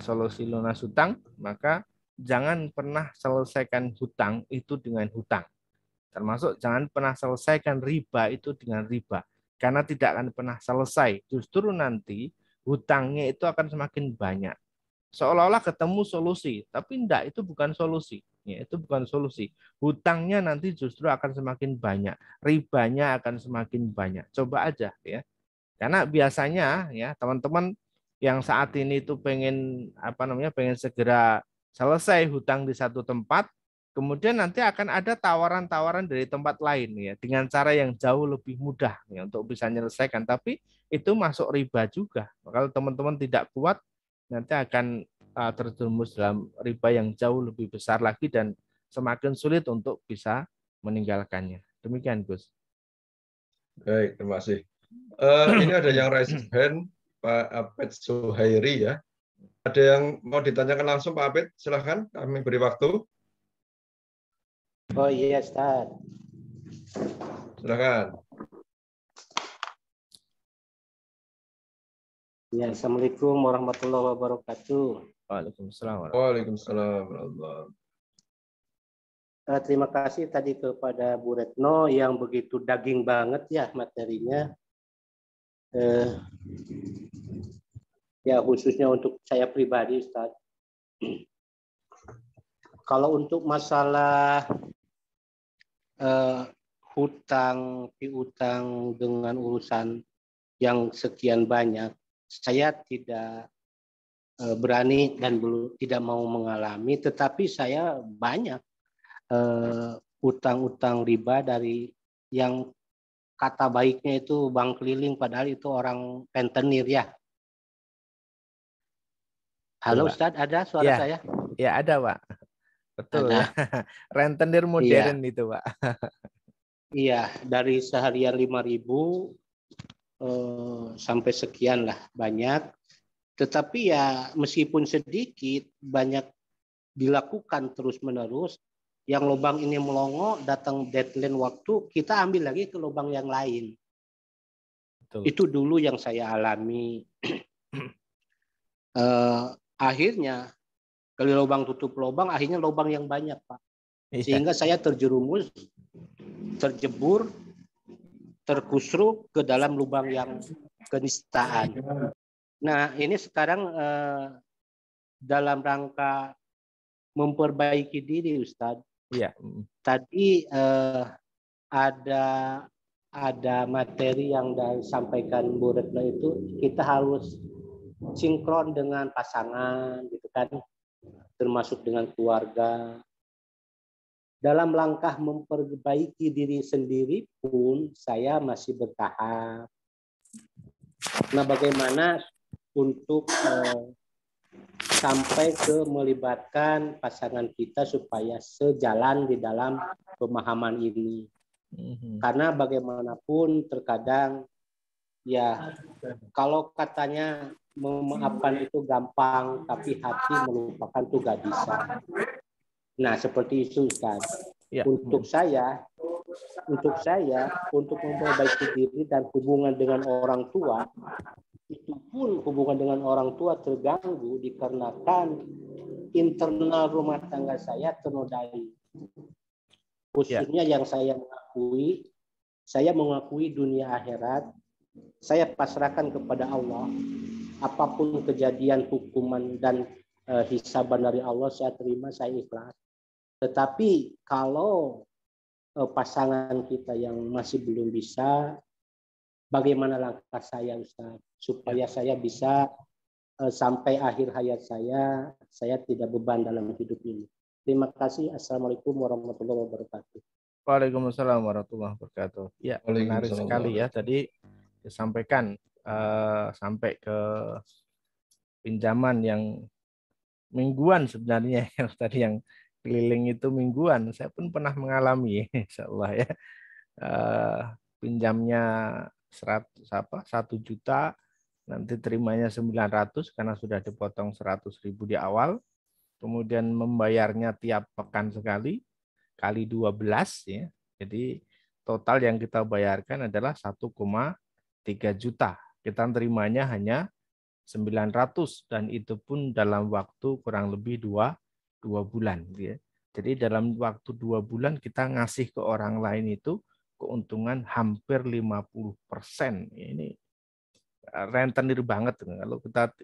solusi lunas hutang, maka jangan pernah selesaikan hutang itu dengan hutang. Termasuk jangan pernah selesaikan riba itu dengan riba. Karena tidak akan pernah selesai. Justru nanti hutangnya itu akan semakin banyak. Seolah-olah ketemu solusi. Tapi enggak, itu bukan solusi. Ya, itu bukan solusi. Hutangnya nanti justru akan semakin banyak. Ribanya akan semakin banyak. Coba aja ya. Karena biasanya ya teman-teman yang saat ini itu pengen segera selesai hutang di satu tempat, kemudian nanti akan ada tawaran-tawaran dari tempat lain ya dengan cara yang jauh lebih mudah ya, untuk bisa menyelesaikan. Tapi itu masuk riba juga. Kalau teman-teman tidak kuat, nanti akan terjerumus dalam riba yang jauh lebih besar lagi dan semakin sulit untuk bisa meninggalkannya. Demikian Gus. Baik, terima kasih. Ini ada yang raise hand, Pak Apet Suhairi ya. Ada yang mau ditanyakan langsung Pak Apet? Silahkan, kami beri waktu. Oh iya, Ustaz. Silahkan. Ya, Assalamualaikum warahmatullahi wabarakatuh. Waalaikumsalam. Waalaikumsalam. Terima kasih tadi kepada Bu Retno yang begitu daging banget ya materinya. Ya khususnya untuk saya pribadi, Ustaz. Kalau untuk masalah hutang piutang dengan urusan yang sekian banyak, saya tidak berani dan belum tidak mau mengalami, tetapi saya banyak utang-utang riba dari yang kata baiknya itu bank keliling, padahal itu orang rentenir ya. Halo Ustadz, ada suara saya? Ya ada Pak. Betul ada. Ya. Rentenir modern iya. Itu Pak. Iya, dari seharian 5.000 sampai sekian lah banyak. Tetapi ya meskipun sedikit banyak dilakukan terus-menerus. Yang lubang ini melongo, datang deadline waktu, kita ambil lagi ke lubang yang lain. Betul. Itu dulu yang saya alami. Akhirnya, kalau lubang tutup lubang, akhirnya lubang yang banyak, Pak. Sehingga saya terjerumus, terjebur, terkusruk ke dalam lubang yang kenistaan. Nah, ini sekarang dalam rangka memperbaiki diri, Ustadz. Iya. Tadi ada materi yang disampaikan Bu Retno itu kita harus sinkron dengan pasangan, gitu kan, termasuk dengan keluarga. Dalam langkah memperbaiki diri sendiri pun saya masih bertahap. Nah, bagaimana untuk sampai ke melibatkan pasangan kita supaya sejalan di dalam pemahaman ini. Karena bagaimanapun terkadang ya kalau katanya memaafkan itu gampang, tapi hati melupakan itu gak bisa. Nah seperti itu Ustaz. Ya. Untuk saya untuk saya, untuk memperbaiki diri dan hubungan dengan orang tua, itu pun hubungan dengan orang tua terganggu dikarenakan internal rumah tangga saya ternodai. Khususnya yang saya mengakui dunia akhirat, saya pasrahkan kepada Allah. Apapun kejadian, hukuman, dan hisaban dari Allah, saya terima, saya ikhlas. Tetapi kalau pasangan kita yang masih belum bisa, bagaimana langkah saya, Ustaz? Supaya saya bisa sampai akhir hayat saya tidak beban dalam hidup ini. Terima kasih. Assalamualaikum warahmatullahi wabarakatuh. Waalaikumsalam warahmatullahi wabarakatuh. Ya, menarik sekali ya. Tadi disampaikan sampai ke pinjaman yang mingguan sebenarnya. Tadi yang keliling itu mingguan. Saya pun pernah mengalami, insya Allah ya. Pinjamnya 1 juta, nanti terimanya 900 karena sudah dipotong 100.000 di awal. Kemudian membayarnya tiap pekan sekali, kali 12 ya. Jadi total yang kita bayarkan adalah 1,3 juta. Kita terimanya hanya 900 dan itu pun dalam waktu kurang lebih 2 bulan ya. Jadi dalam waktu 2 bulan kita ngasih ke orang lain itu keuntungan hampir 50%. Ini rentenir banget.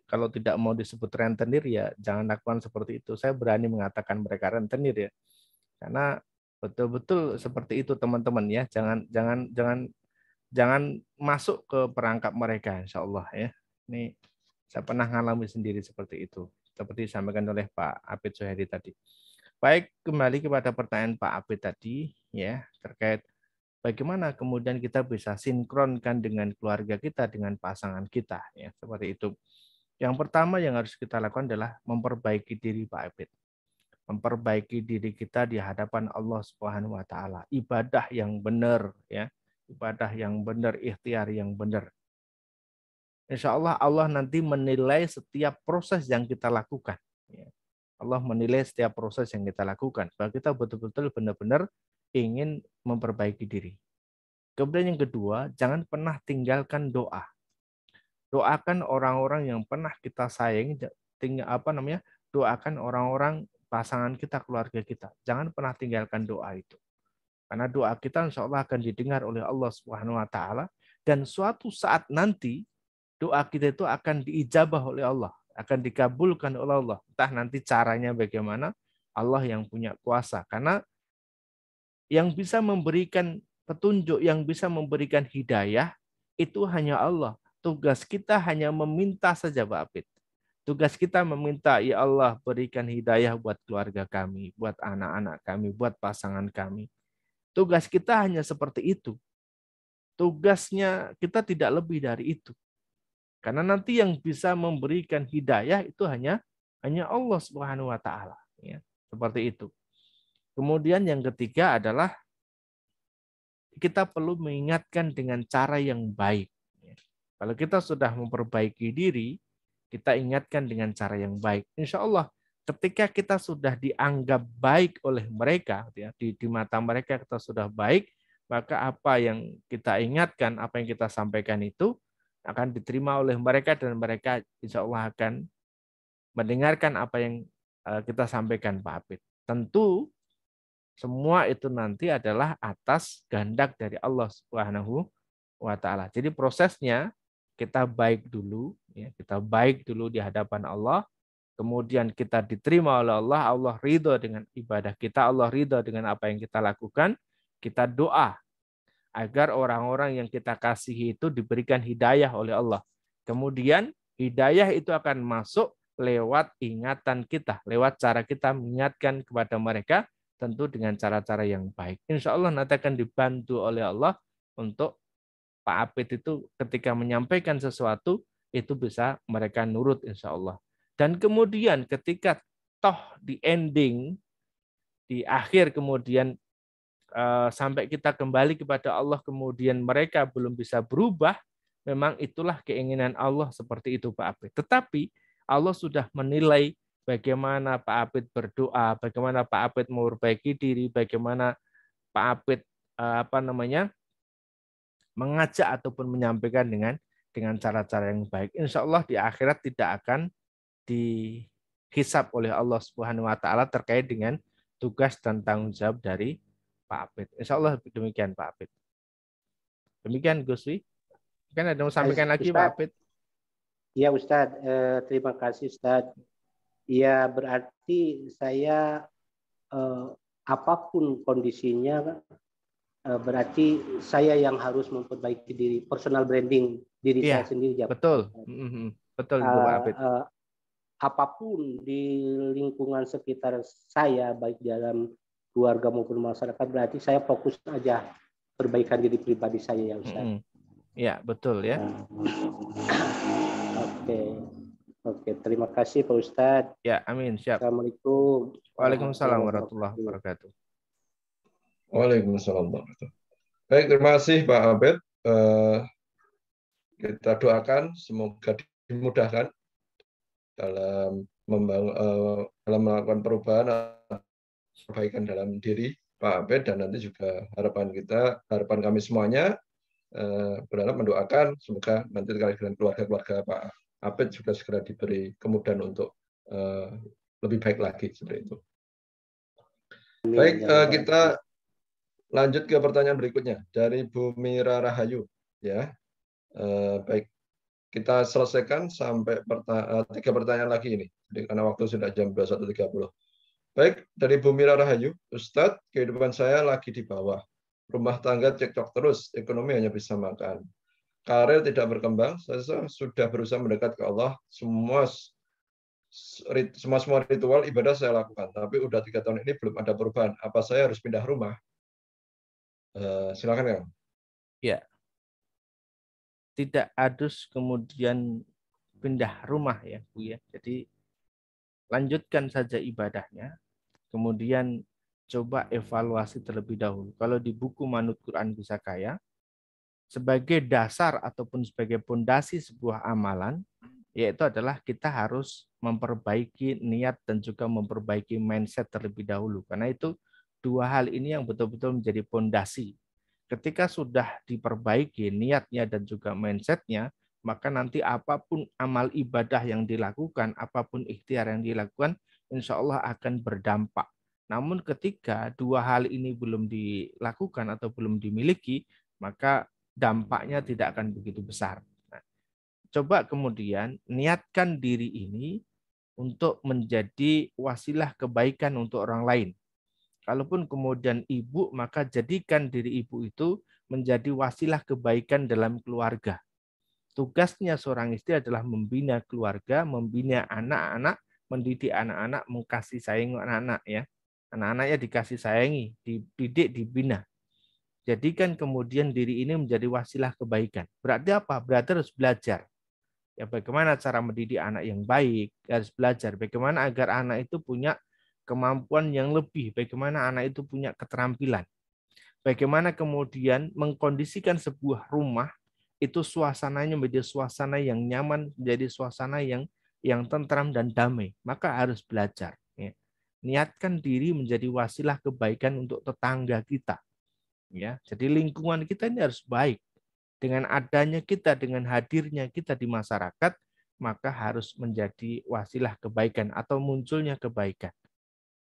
Kalau tidak mau disebut rentenir ya jangan lakukan seperti itu. Saya berani mengatakan mereka rentenir ya. Karena betul-betul seperti itu teman-teman ya. Jangan masuk ke perangkap mereka insya Allah ya. Ini saya pernah mengalami sendiri seperti itu. Seperti disampaikan oleh Pak Apit Soehari tadi. Baik, kembali kepada pertanyaan Pak Apit tadi ya terkait bagaimana kemudian kita bisa sinkronkan dengan keluarga kita, dengan pasangan kita, ya seperti itu. Yang pertama yang harus kita lakukan adalah memperbaiki diri Pak Apit, memperbaiki diri kita di hadapan Allah Subhanahu Wa Taala, ibadah yang benar, ya, ibadah yang benar, ikhtiar yang benar. Insya Allah Allah nanti menilai setiap proses yang kita lakukan. Ya. Allah menilai setiap proses yang kita lakukan, bahwa kita betul-betul benar-benar ingin memperbaiki diri. Kemudian yang kedua, jangan pernah tinggalkan doa. Doakan orang-orang yang pernah kita sayangi, doakan orang-orang pasangan kita, keluarga kita. Jangan pernah tinggalkan doa itu. Karena doa kita insya Allah akan didengar oleh Allah Subhanahu Wa Taala dan suatu saat nanti doa kita itu akan diijabah oleh Allah, akan dikabulkan oleh Allah. Entah nanti caranya bagaimana, Allah yang punya kuasa. Karena yang bisa memberikan petunjuk, yang bisa memberikan hidayah, itu hanya Allah. Tugas kita hanya meminta saja, Pak Apit. Tugas kita meminta, ya Allah berikan hidayah buat keluarga kami, buat anak-anak kami, buat pasangan kami. Tugas kita hanya seperti itu. Tugasnya kita tidak lebih dari itu. Karena nanti yang bisa memberikan hidayah itu hanya Allah Subhanahu Wa Taala. Ya, seperti itu. Kemudian yang ketiga adalah kita perlu mengingatkan dengan cara yang baik. Kalau kita sudah memperbaiki diri, kita ingatkan dengan cara yang baik. Insya Allah ketika kita sudah dianggap baik oleh mereka, di mata mereka kita sudah baik, maka apa yang kita ingatkan, apa yang kita sampaikan itu akan diterima oleh mereka dan mereka insya Allah akan mendengarkan apa yang kita sampaikan, Pak Apit. Tentu semua itu nanti adalah atas kehendak dari Allah Subhanahu Wa Taala. Jadi prosesnya kita baik dulu, ya, kita baik dulu di hadapan Allah, kemudian kita diterima oleh Allah, Allah ridho dengan ibadah kita, Allah ridho dengan apa yang kita lakukan, kita doa agar orang-orang yang kita kasihi itu diberikan hidayah oleh Allah. Kemudian hidayah itu akan masuk lewat ingatan kita, lewat cara kita mengingatkan kepada mereka, tentu dengan cara-cara yang baik. Insya Allah nanti akan dibantu oleh Allah untuk Pak Apit itu ketika menyampaikan sesuatu, itu bisa mereka nurut insya Allah. Dan kemudian ketika toh di ending, di akhir kemudian sampai kita kembali kepada Allah, kemudian mereka belum bisa berubah, memang itulah keinginan Allah seperti itu Pak Apit. Tetapi Allah sudah menilai bagaimana Pak Apit berdoa, bagaimana Pak Apit memperbaiki diri, bagaimana Pak Apit mengajak ataupun menyampaikan dengan cara-cara yang baik. Insya Allah di akhirat tidak akan dihisab oleh Allah Subhanahu Wa Taala terkait dengan tugas dan tanggung jawab dari Pak Apit. Insya Allah demikian Pak Apit. Demikian Gus Wi. Kan ada yang mau sampaikan lagi Pak Apit? Ya Ustadz, terima kasih Ustadz. Ya berarti saya apapun kondisinya, berarti saya yang harus memperbaiki diri, personal branding diri saya sendiri. Betul, betul itu Pak Apit. Apapun di lingkungan sekitar saya, baik dalam keluarga maupun masyarakat, berarti saya fokus aja perbaikan diri pribadi saya ya Ustaz. Ya betul ya. Oke, terima kasih Pak Ustadz. Ya, amin. Siap. Assalamualaikum. Waalaikumsalam warahmatullahi wabarakatuh. Waalaikumsalam warahmatullahi wabarakatuh. Baik, terima kasih Pak Abed. Kita doakan semoga dimudahkan dalam melakukan perbaikan dalam diri Pak Abed, dan nanti juga harapan kami semuanya berharap mendoakan semoga nanti dengan keluarga Pak Abed juga segera diberi kemudahan untuk lebih baik lagi seperti itu. Baik, kita lanjut ke pertanyaan berikutnya dari Bu Mira Rahayu. Ya, baik, kita selesaikan sampai 3 pertanyaan lagi ini, karena waktu sudah jam 21.30. Baik, dari Bu Mira Rahayu, Ustadz, kehidupan saya lagi di bawah. Rumah tangga cekcok terus, ekonomi hanya bisa makan. Karir tidak berkembang, saya sudah berusaha mendekat ke Allah, semua ritual ibadah saya lakukan, tapi udah 3 tahun ini belum ada perubahan. Apa saya harus pindah rumah? Silakan Kang. Ya, tidak harus kemudian pindah rumah ya Bu ya. Jadi lanjutkan saja ibadahnya, kemudian coba evaluasi terlebih dahulu. Kalau di buku Manut Quran Bisa Kaya, sebagai dasar ataupun sebagai pondasi sebuah amalan, yaitu adalah kita harus memperbaiki niat dan juga memperbaiki mindset terlebih dahulu. Karena itu 2 hal ini yang betul-betul menjadi pondasi. Ketika sudah diperbaiki niatnya dan juga mindsetnya, maka nanti apapun amal ibadah yang dilakukan, apapun ikhtiar yang dilakukan, insya Allah akan berdampak. Namun ketika 2 hal ini belum dilakukan atau belum dimiliki, maka dampaknya tidak akan begitu besar. Nah, coba kemudian niatkan diri ini untuk menjadi wasilah kebaikan untuk orang lain. Kalaupun kemudian ibu, maka jadikan diri ibu itu menjadi wasilah kebaikan dalam keluarga. Tugasnya seorang istri adalah membina keluarga, membina anak-anak, mendidik anak-anak, mengkasih sayang anak-anak ya. Anak-anaknya dikasih sayangi, dididik, dibina. Jadikan kemudian diri ini menjadi wasilah kebaikan. Berarti apa? Berarti harus belajar. Ya, bagaimana cara mendidik anak yang baik, harus belajar. Bagaimana agar anak itu punya kemampuan yang lebih, bagaimana anak itu punya keterampilan. Bagaimana kemudian mengkondisikan sebuah rumah, itu suasananya menjadi suasana yang nyaman, menjadi suasana yang tentram dan damai. Maka harus belajar. Ya. Niatkan diri menjadi wasilah kebaikan untuk tetangga kita. Ya, jadi lingkungan kita ini harus baik. Dengan adanya kita, dengan hadirnya kita di masyarakat, maka harus menjadi wasilah kebaikan atau munculnya kebaikan.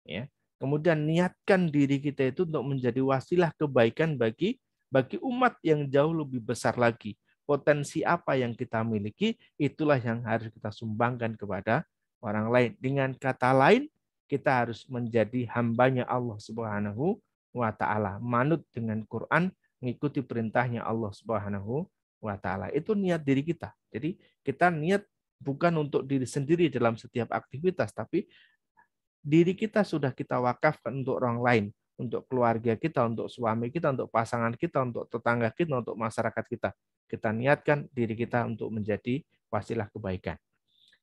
Ya. Kemudian niatkan diri kita itu untuk menjadi wasilah kebaikan bagi umat yang jauh lebih besar lagi. Potensi apa yang kita miliki, itulah yang harus kita sumbangkan kepada orang lain. Dengan kata lain, kita harus menjadi hambanya Allah Subhanahu wa Ta'ala, manut dengan Quran, mengikuti perintahnya Allah Subhanahu wa Ta'ala. Itu niat diri kita. Jadi kita niat bukan untuk diri sendiri dalam setiap aktivitas, tapi diri kita sudah kita wakafkan untuk orang lain, untuk keluarga kita, untuk suami kita, untuk pasangan kita, untuk tetangga kita, untuk masyarakat kita. Kita niatkan diri kita untuk menjadi wasilah kebaikan.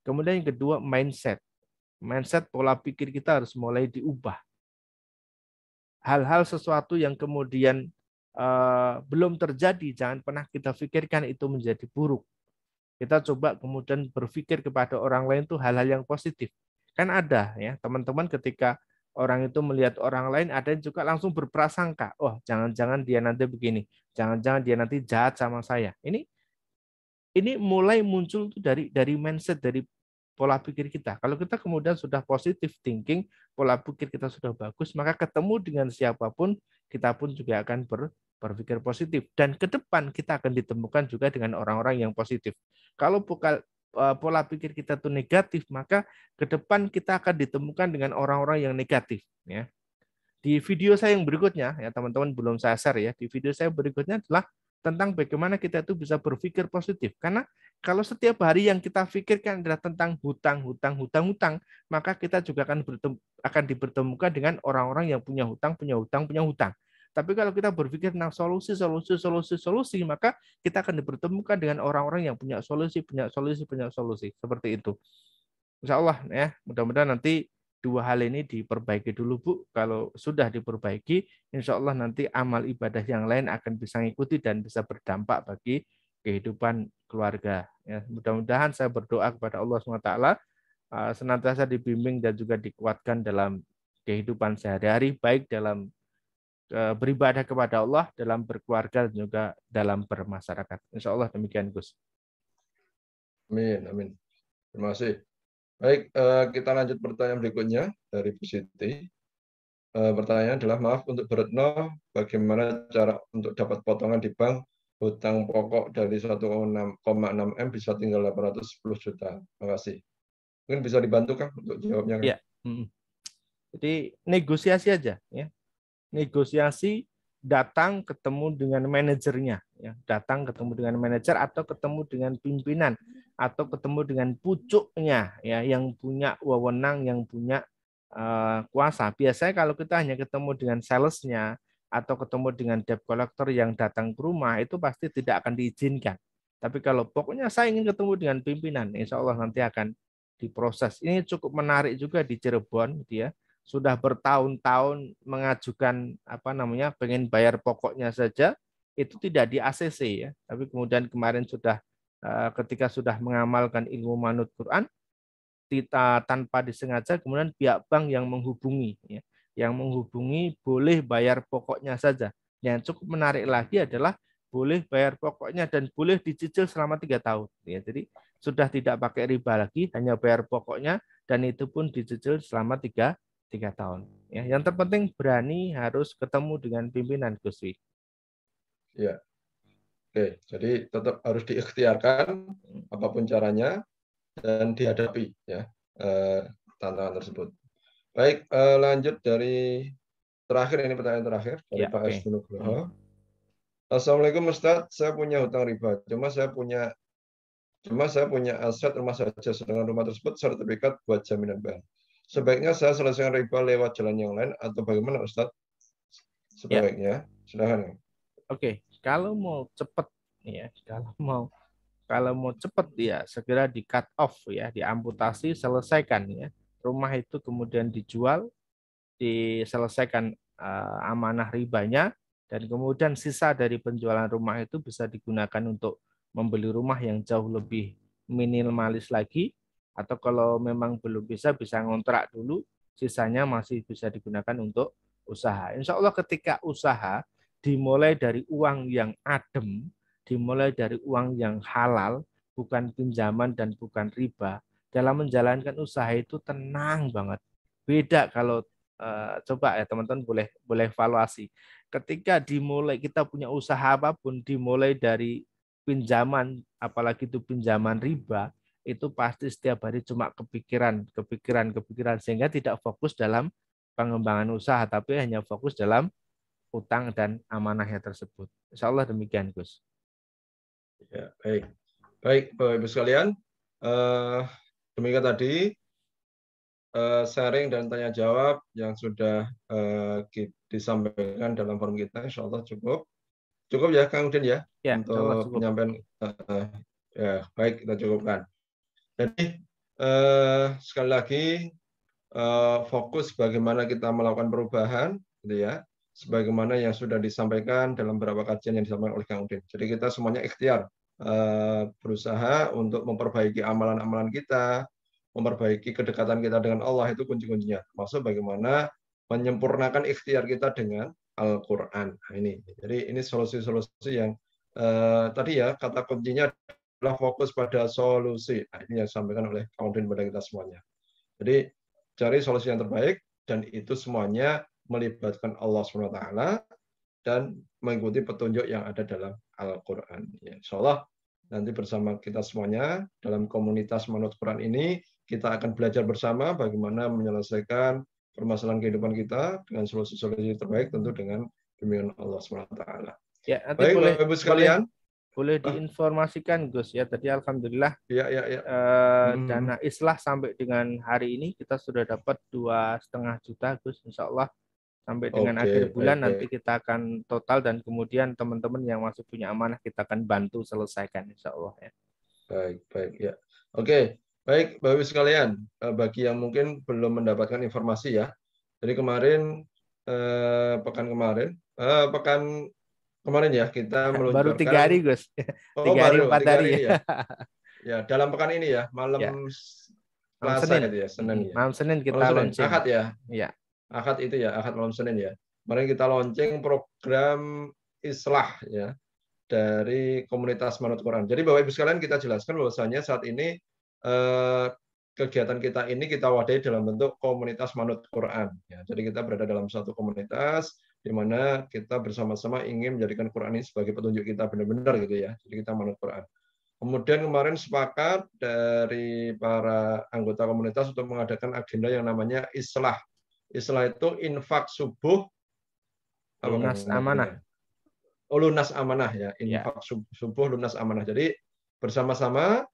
Kemudian yang kedua, mindset. Mindset, pola pikir kita harus mulai diubah. Hal-hal sesuatu yang kemudian belum terjadi, jangan pernah kita pikirkan itu menjadi buruk. Kita coba kemudian berpikir kepada orang lain itu hal-hal yang positif. Kan ada ya teman-teman ketika orang itu melihat orang lain, ada yang juga langsung berprasangka, oh jangan-jangan dia nanti begini, jangan-jangan dia nanti jahat sama saya. Ini mulai muncul dari mindset, dari pola pikir kita. Kalau kita kemudian sudah positive thinking, pola pikir kita sudah bagus, maka ketemu dengan siapapun, kita pun juga akan berpikir positif. Dan ke depan kita akan ditemukan juga dengan orang-orang yang positif. Kalau pola pikir kita itu negatif, maka ke depan kita akan ditemukan dengan orang-orang yang negatif. Ya. Di video saya yang berikutnya, ya teman-teman belum saya share ya, di video saya berikutnya adalah tentang bagaimana kita itu bisa berpikir positif. Karena kalau setiap hari yang kita pikirkan adalah tentang hutang, maka kita juga akan dipertemukan dengan orang-orang yang punya hutang. Tapi kalau kita berpikir tentang solusi, maka kita akan dipertemukan dengan orang-orang yang punya solusi. Seperti itu. Insya Allah ya, mudah-mudahan nanti dua hal ini diperbaiki dulu Bu. Kalau sudah diperbaiki, insya Allah nanti amal ibadah yang lain akan bisa mengikuti dan bisa berdampak bagi kehidupan keluarga. Ya, mudah-mudahan saya berdoa kepada Allah SWT senantiasa dibimbing dan juga dikuatkan dalam kehidupan sehari-hari, baik dalam beribadah kepada Allah, dalam berkeluarga, dan juga dalam bermasyarakat. Insya Allah demikian Gus. Amin. Terima kasih. Baik, kita lanjut pertanyaan berikutnya dari Bu Siti. Pertanyaan adalah, maaf untuk Beretno, bagaimana cara untuk dapat potongan di bank hutang pokok dari 1,6 M bisa tinggal 810 juta. Terima kasih. Mungkin bisa dibantu Kang untuk jawabnya. Ya. Jadi negosiasi aja ya. Negosiasi, datang ketemu dengan manajernya ya. Datang ketemu dengan manajer atau ketemu dengan pimpinan atau ketemu dengan pucuknya ya, yang punya wewenang, yang punya kuasa. Biasanya kalau kita hanya ketemu dengan salesnya atau ketemu dengan debt collector yang datang ke rumah, itu pasti tidak akan diizinkan. Tapi kalau pokoknya saya ingin ketemu dengan pimpinan, insya Allah nanti akan diproses. Ini cukup menarik juga di Cirebon, dia sudah bertahun-tahun mengajukan pengen bayar pokoknya saja, itu tidak di ACC ya. Tapi kemudian kemarin sudah ketika sudah mengamalkan ilmu manut Quran, kita tanpa disengaja kemudian pihak bank yang menghubungi ya, yang menghubungi boleh bayar pokoknya saja. Yang cukup menarik lagi adalah boleh bayar pokoknya dan boleh dicicil selama 3 tahun ya. Jadi sudah tidak pakai riba lagi, hanya bayar pokoknya dan itu pun dicicil selama 3 tahun ya. Yang terpenting berani harus ketemu dengan pimpinan Gus Wi. Ya. Oke, jadi tetap harus diikhtiarkan apapun caranya dan dihadapi ya tantangan tersebut. Baik, lanjut dari terakhir, ini pertanyaan terakhir dari ya, Pak S. Nugroho. Assalamualaikum Ustaz, saya punya hutang riba. Cuma saya punya aset rumah saja, sedangkan rumah tersebut sertifikat buat jaminan bank. Sebaiknya saya selesaikan riba lewat jalan yang lain atau bagaimana Ustaz? Sebaiknya, silakan. Oke, kalau mau cepat ya, kalau mau cepat ya segera di cut off ya, diamputasi, selesaikan ya. Rumah itu kemudian dijual, diselesaikan amanah ribanya, dan kemudian sisa dari penjualan rumah itu bisa digunakan untuk membeli rumah yang jauh lebih minimalis lagi, atau kalau memang belum bisa ngontrak dulu, sisanya masih bisa digunakan untuk usaha. Insya Allah ketika usaha dimulai dari uang yang adem, dimulai dari uang yang halal, bukan pinjaman dan bukan riba, dalam menjalankan usaha itu tenang banget. Beda kalau coba ya teman-teman boleh evaluasi. Ketika dimulai kita punya usaha apapun, dimulai dari pinjaman, apalagi itu pinjaman riba, itu pasti setiap hari cuma kepikiran, sehingga tidak fokus dalam pengembangan usaha, tapi hanya fokus dalam utang dan amanahnya tersebut. Insya Allah demikian, Gus. Ya, baik Bapak Ibu sekalian, demikian tadi sharing dan tanya jawab yang sudah disampaikan dalam forum kita. Insya Allah cukup ya Kang Udin ya, untuk penyampaian. Ya, baik, kita cukupkan. Jadi sekali lagi fokus bagaimana kita melakukan perubahan, gitu ya, sebagaimana yang sudah disampaikan dalam beberapa kajian yang disampaikan oleh Kang Udin. Jadi kita semuanya ikhtiar berusaha untuk memperbaiki amalan-amalan kita, memperbaiki kedekatan kita dengan Allah, itu kunci-kuncinya. Maksud bagaimana menyempurnakan ikhtiar kita dengan Al-Quran. Nah, ini. Jadi ini solusi-solusi yang tadi ya, kata kuncinya adalah fokus pada solusi. Nah, ini yang disampaikan oleh kawan kepada kita semuanya. Jadi cari solusi yang terbaik, dan itu semuanya melibatkan Allah SWT dan mengikuti petunjuk yang ada dalam Al-Quran. Ya, insya Allah nanti bersama kita semuanya dalam komunitas Manut Quran ini, kita akan belajar bersama bagaimana menyelesaikan permasalahan kehidupan kita dengan solusi-solusi terbaik, tentu dengan bimbingan Allah SWT. Ya, nanti baik, boleh, Bapak Ibu sekalian. Boleh diinformasikan, Gus, ya. Tadi alhamdulillah ya. Dana islah sampai dengan hari ini kita sudah dapat 2,5 juta, Gus, insya Allah. Sampai dengan akhir bulan nanti kita akan total, dan kemudian teman-teman yang masih punya amanah kita akan bantu selesaikan, insya Allah, ya. Baik ya. Oke, baik Bapak Ibu sekalian, bagi yang mungkin belum mendapatkan informasi ya. Jadi kemarin pekan kemarin ya kita meluncurkan. Baru 3 hari, Gus. 3 hari 4 hari ya. Ya, dalam pekan ini ya, malam ya. Selasa Senin. gitu ya, Senin ya. Malam Senin kita launching. Ahad ya. Iya. Ahad itu ya, Ahad malam Senin ya. Kemarin kita launching program islah ya dari komunitas Manut Quran. Jadi Bapak Ibu sekalian, kita jelaskan bahwasanya saat ini kegiatan kita ini kita wadahi dalam bentuk komunitas Manut Quran. Ya, jadi kita berada dalam satu komunitas di mana kita bersama-sama ingin menjadikan Quran ini sebagai petunjuk kita benar-benar gitu ya. Jadi kita Manut Quran. Kemudian kemarin sepakat dari para anggota komunitas untuk mengadakan agenda yang namanya islah. Islah itu infak subuh, lunas amanah. Lunas amanah ya, infak subuh lunas amanah. Jadi bersama-sama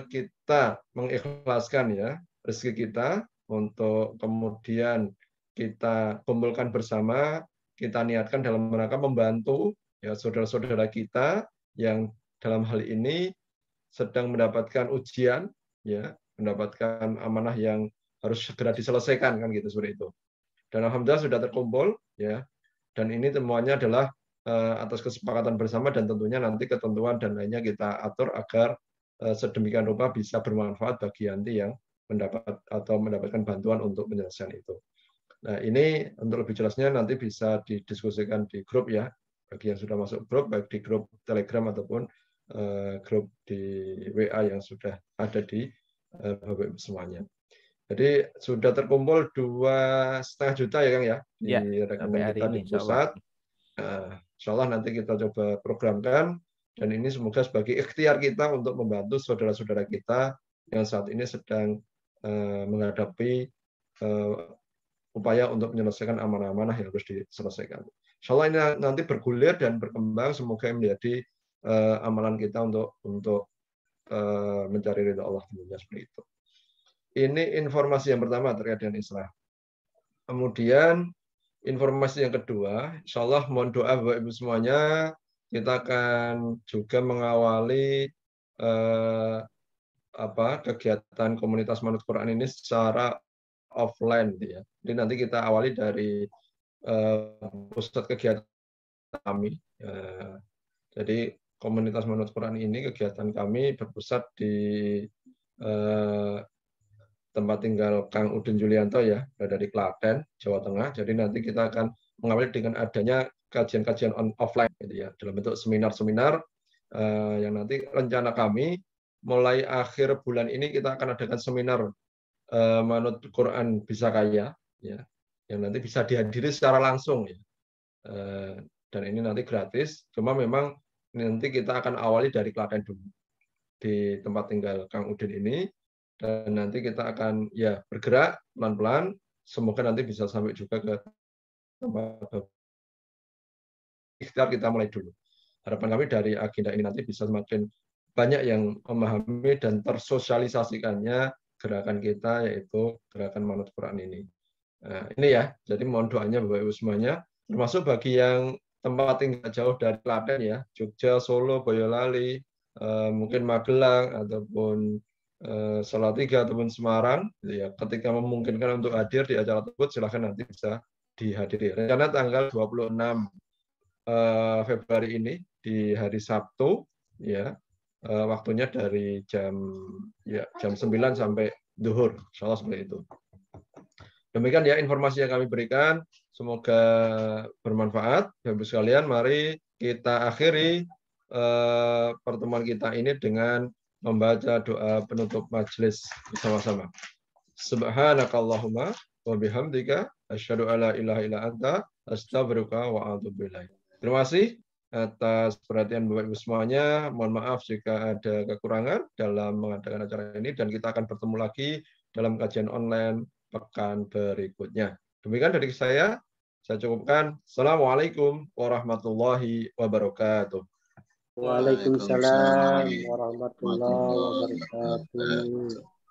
kita mengikhlaskan ya rezeki kita untuk kemudian kita kumpulkan bersama, kita niatkan dalam rangka membantu ya saudara-saudara kita yang dalam hal ini sedang mendapatkan ujian ya, mendapatkan amanah yang harus segera diselesaikan kan gitu, seperti itu. Dan alhamdulillah sudah terkumpul ya. Dan ini semuanya adalah atas kesepakatan bersama, dan tentunya nanti ketentuan dan lainnya kita atur agar sedemikian rupa bisa bermanfaat bagi Yanti yang mendapatkan bantuan untuk penyelesaian itu. Nah, ini untuk lebih jelasnya nanti bisa didiskusikan di grup ya, bagi yang sudah masuk grup, baik di grup Telegram ataupun grup di WA yang sudah ada di Bapak Ibu semuanya. Jadi sudah terkumpul 2,5 juta ya Kang ya, di rekening kita di pusat. Insya Allah nanti kita coba programkan, dan ini semoga sebagai ikhtiar kita untuk membantu saudara-saudara kita yang saat ini sedang menghadapi upaya untuk menyelesaikan amanah-amanah yang harus diselesaikan. Insya Allah ini nanti bergulir dan berkembang, semoga menjadi amalan kita untuk mencari ridha Allah tentunya, seperti itu. Ini informasi yang pertama terkait dengan islah. Kemudian informasi yang kedua, insya Allah mohon doa Bapak Ibu semuanya, kita akan juga mengawali kegiatan komunitas Manut Quran ini secara offline ya. Jadi nanti kita awali dari pusat kegiatan kami. Jadi komunitas Manut Quran ini kegiatan kami berpusat di tempat tinggal Kang Udin Julianto ya, berada di Klaten, Jawa Tengah. Jadi nanti kita akan mengawali dengan adanya kajian-kajian offline gitu ya, dalam bentuk seminar-seminar yang nanti rencana kami mulai akhir bulan ini kita akan adakan seminar Manut Quran Bisa Kaya ya, yang nanti bisa dihadiri secara langsung ya. Dan ini nanti gratis, cuma memang nanti kita akan awali dari Klaten dulu di tempat tinggal Kang Udin ini, dan nanti kita akan ya bergerak pelan-pelan, semoga nanti bisa sampai juga ke tempat ikhtiar kita mulai dulu. Harapan kami dari agenda ini nanti bisa semakin banyak yang memahami dan tersosialisasikannya gerakan kita, yaitu gerakan Manut Quran ini. Nah, ini ya, jadi mohon doanya Bapak Ibu semuanya, termasuk bagi yang tempat tinggal jauh dari Klaten ya, Jogja, Solo, Boyolali, mungkin Magelang ataupun Salatiga ataupun Semarang, ya, ketika memungkinkan untuk hadir di acara tersebut, silahkan nanti bisa dihadiri. Rencana tanggal 26 Februari ini di hari Sabtu, ya, waktunya dari jam 9 sampai zuhur, insya Allah seperti itu. Demikian ya informasi yang kami berikan. Semoga bermanfaat. Bapak Ibu sekalian, mari kita akhiri pertemuan kita ini dengan membaca doa penutup majelis bersama-sama. Subhanakallahumma wa bihamdika asyhadu alla ilaha illa anta astaghfiruka wa atubu ilaik. Terima kasih atas perhatian Bapak Ibu semuanya. Mohon maaf jika ada kekurangan dalam mengadakan acara ini, dan kita akan bertemu lagi dalam kajian online pekan berikutnya. Demikian dari saya cukupkan. Assalamualaikum warahmatullahi wabarakatuh. Waalaikumsalam warahmatullahi wabarakatuh.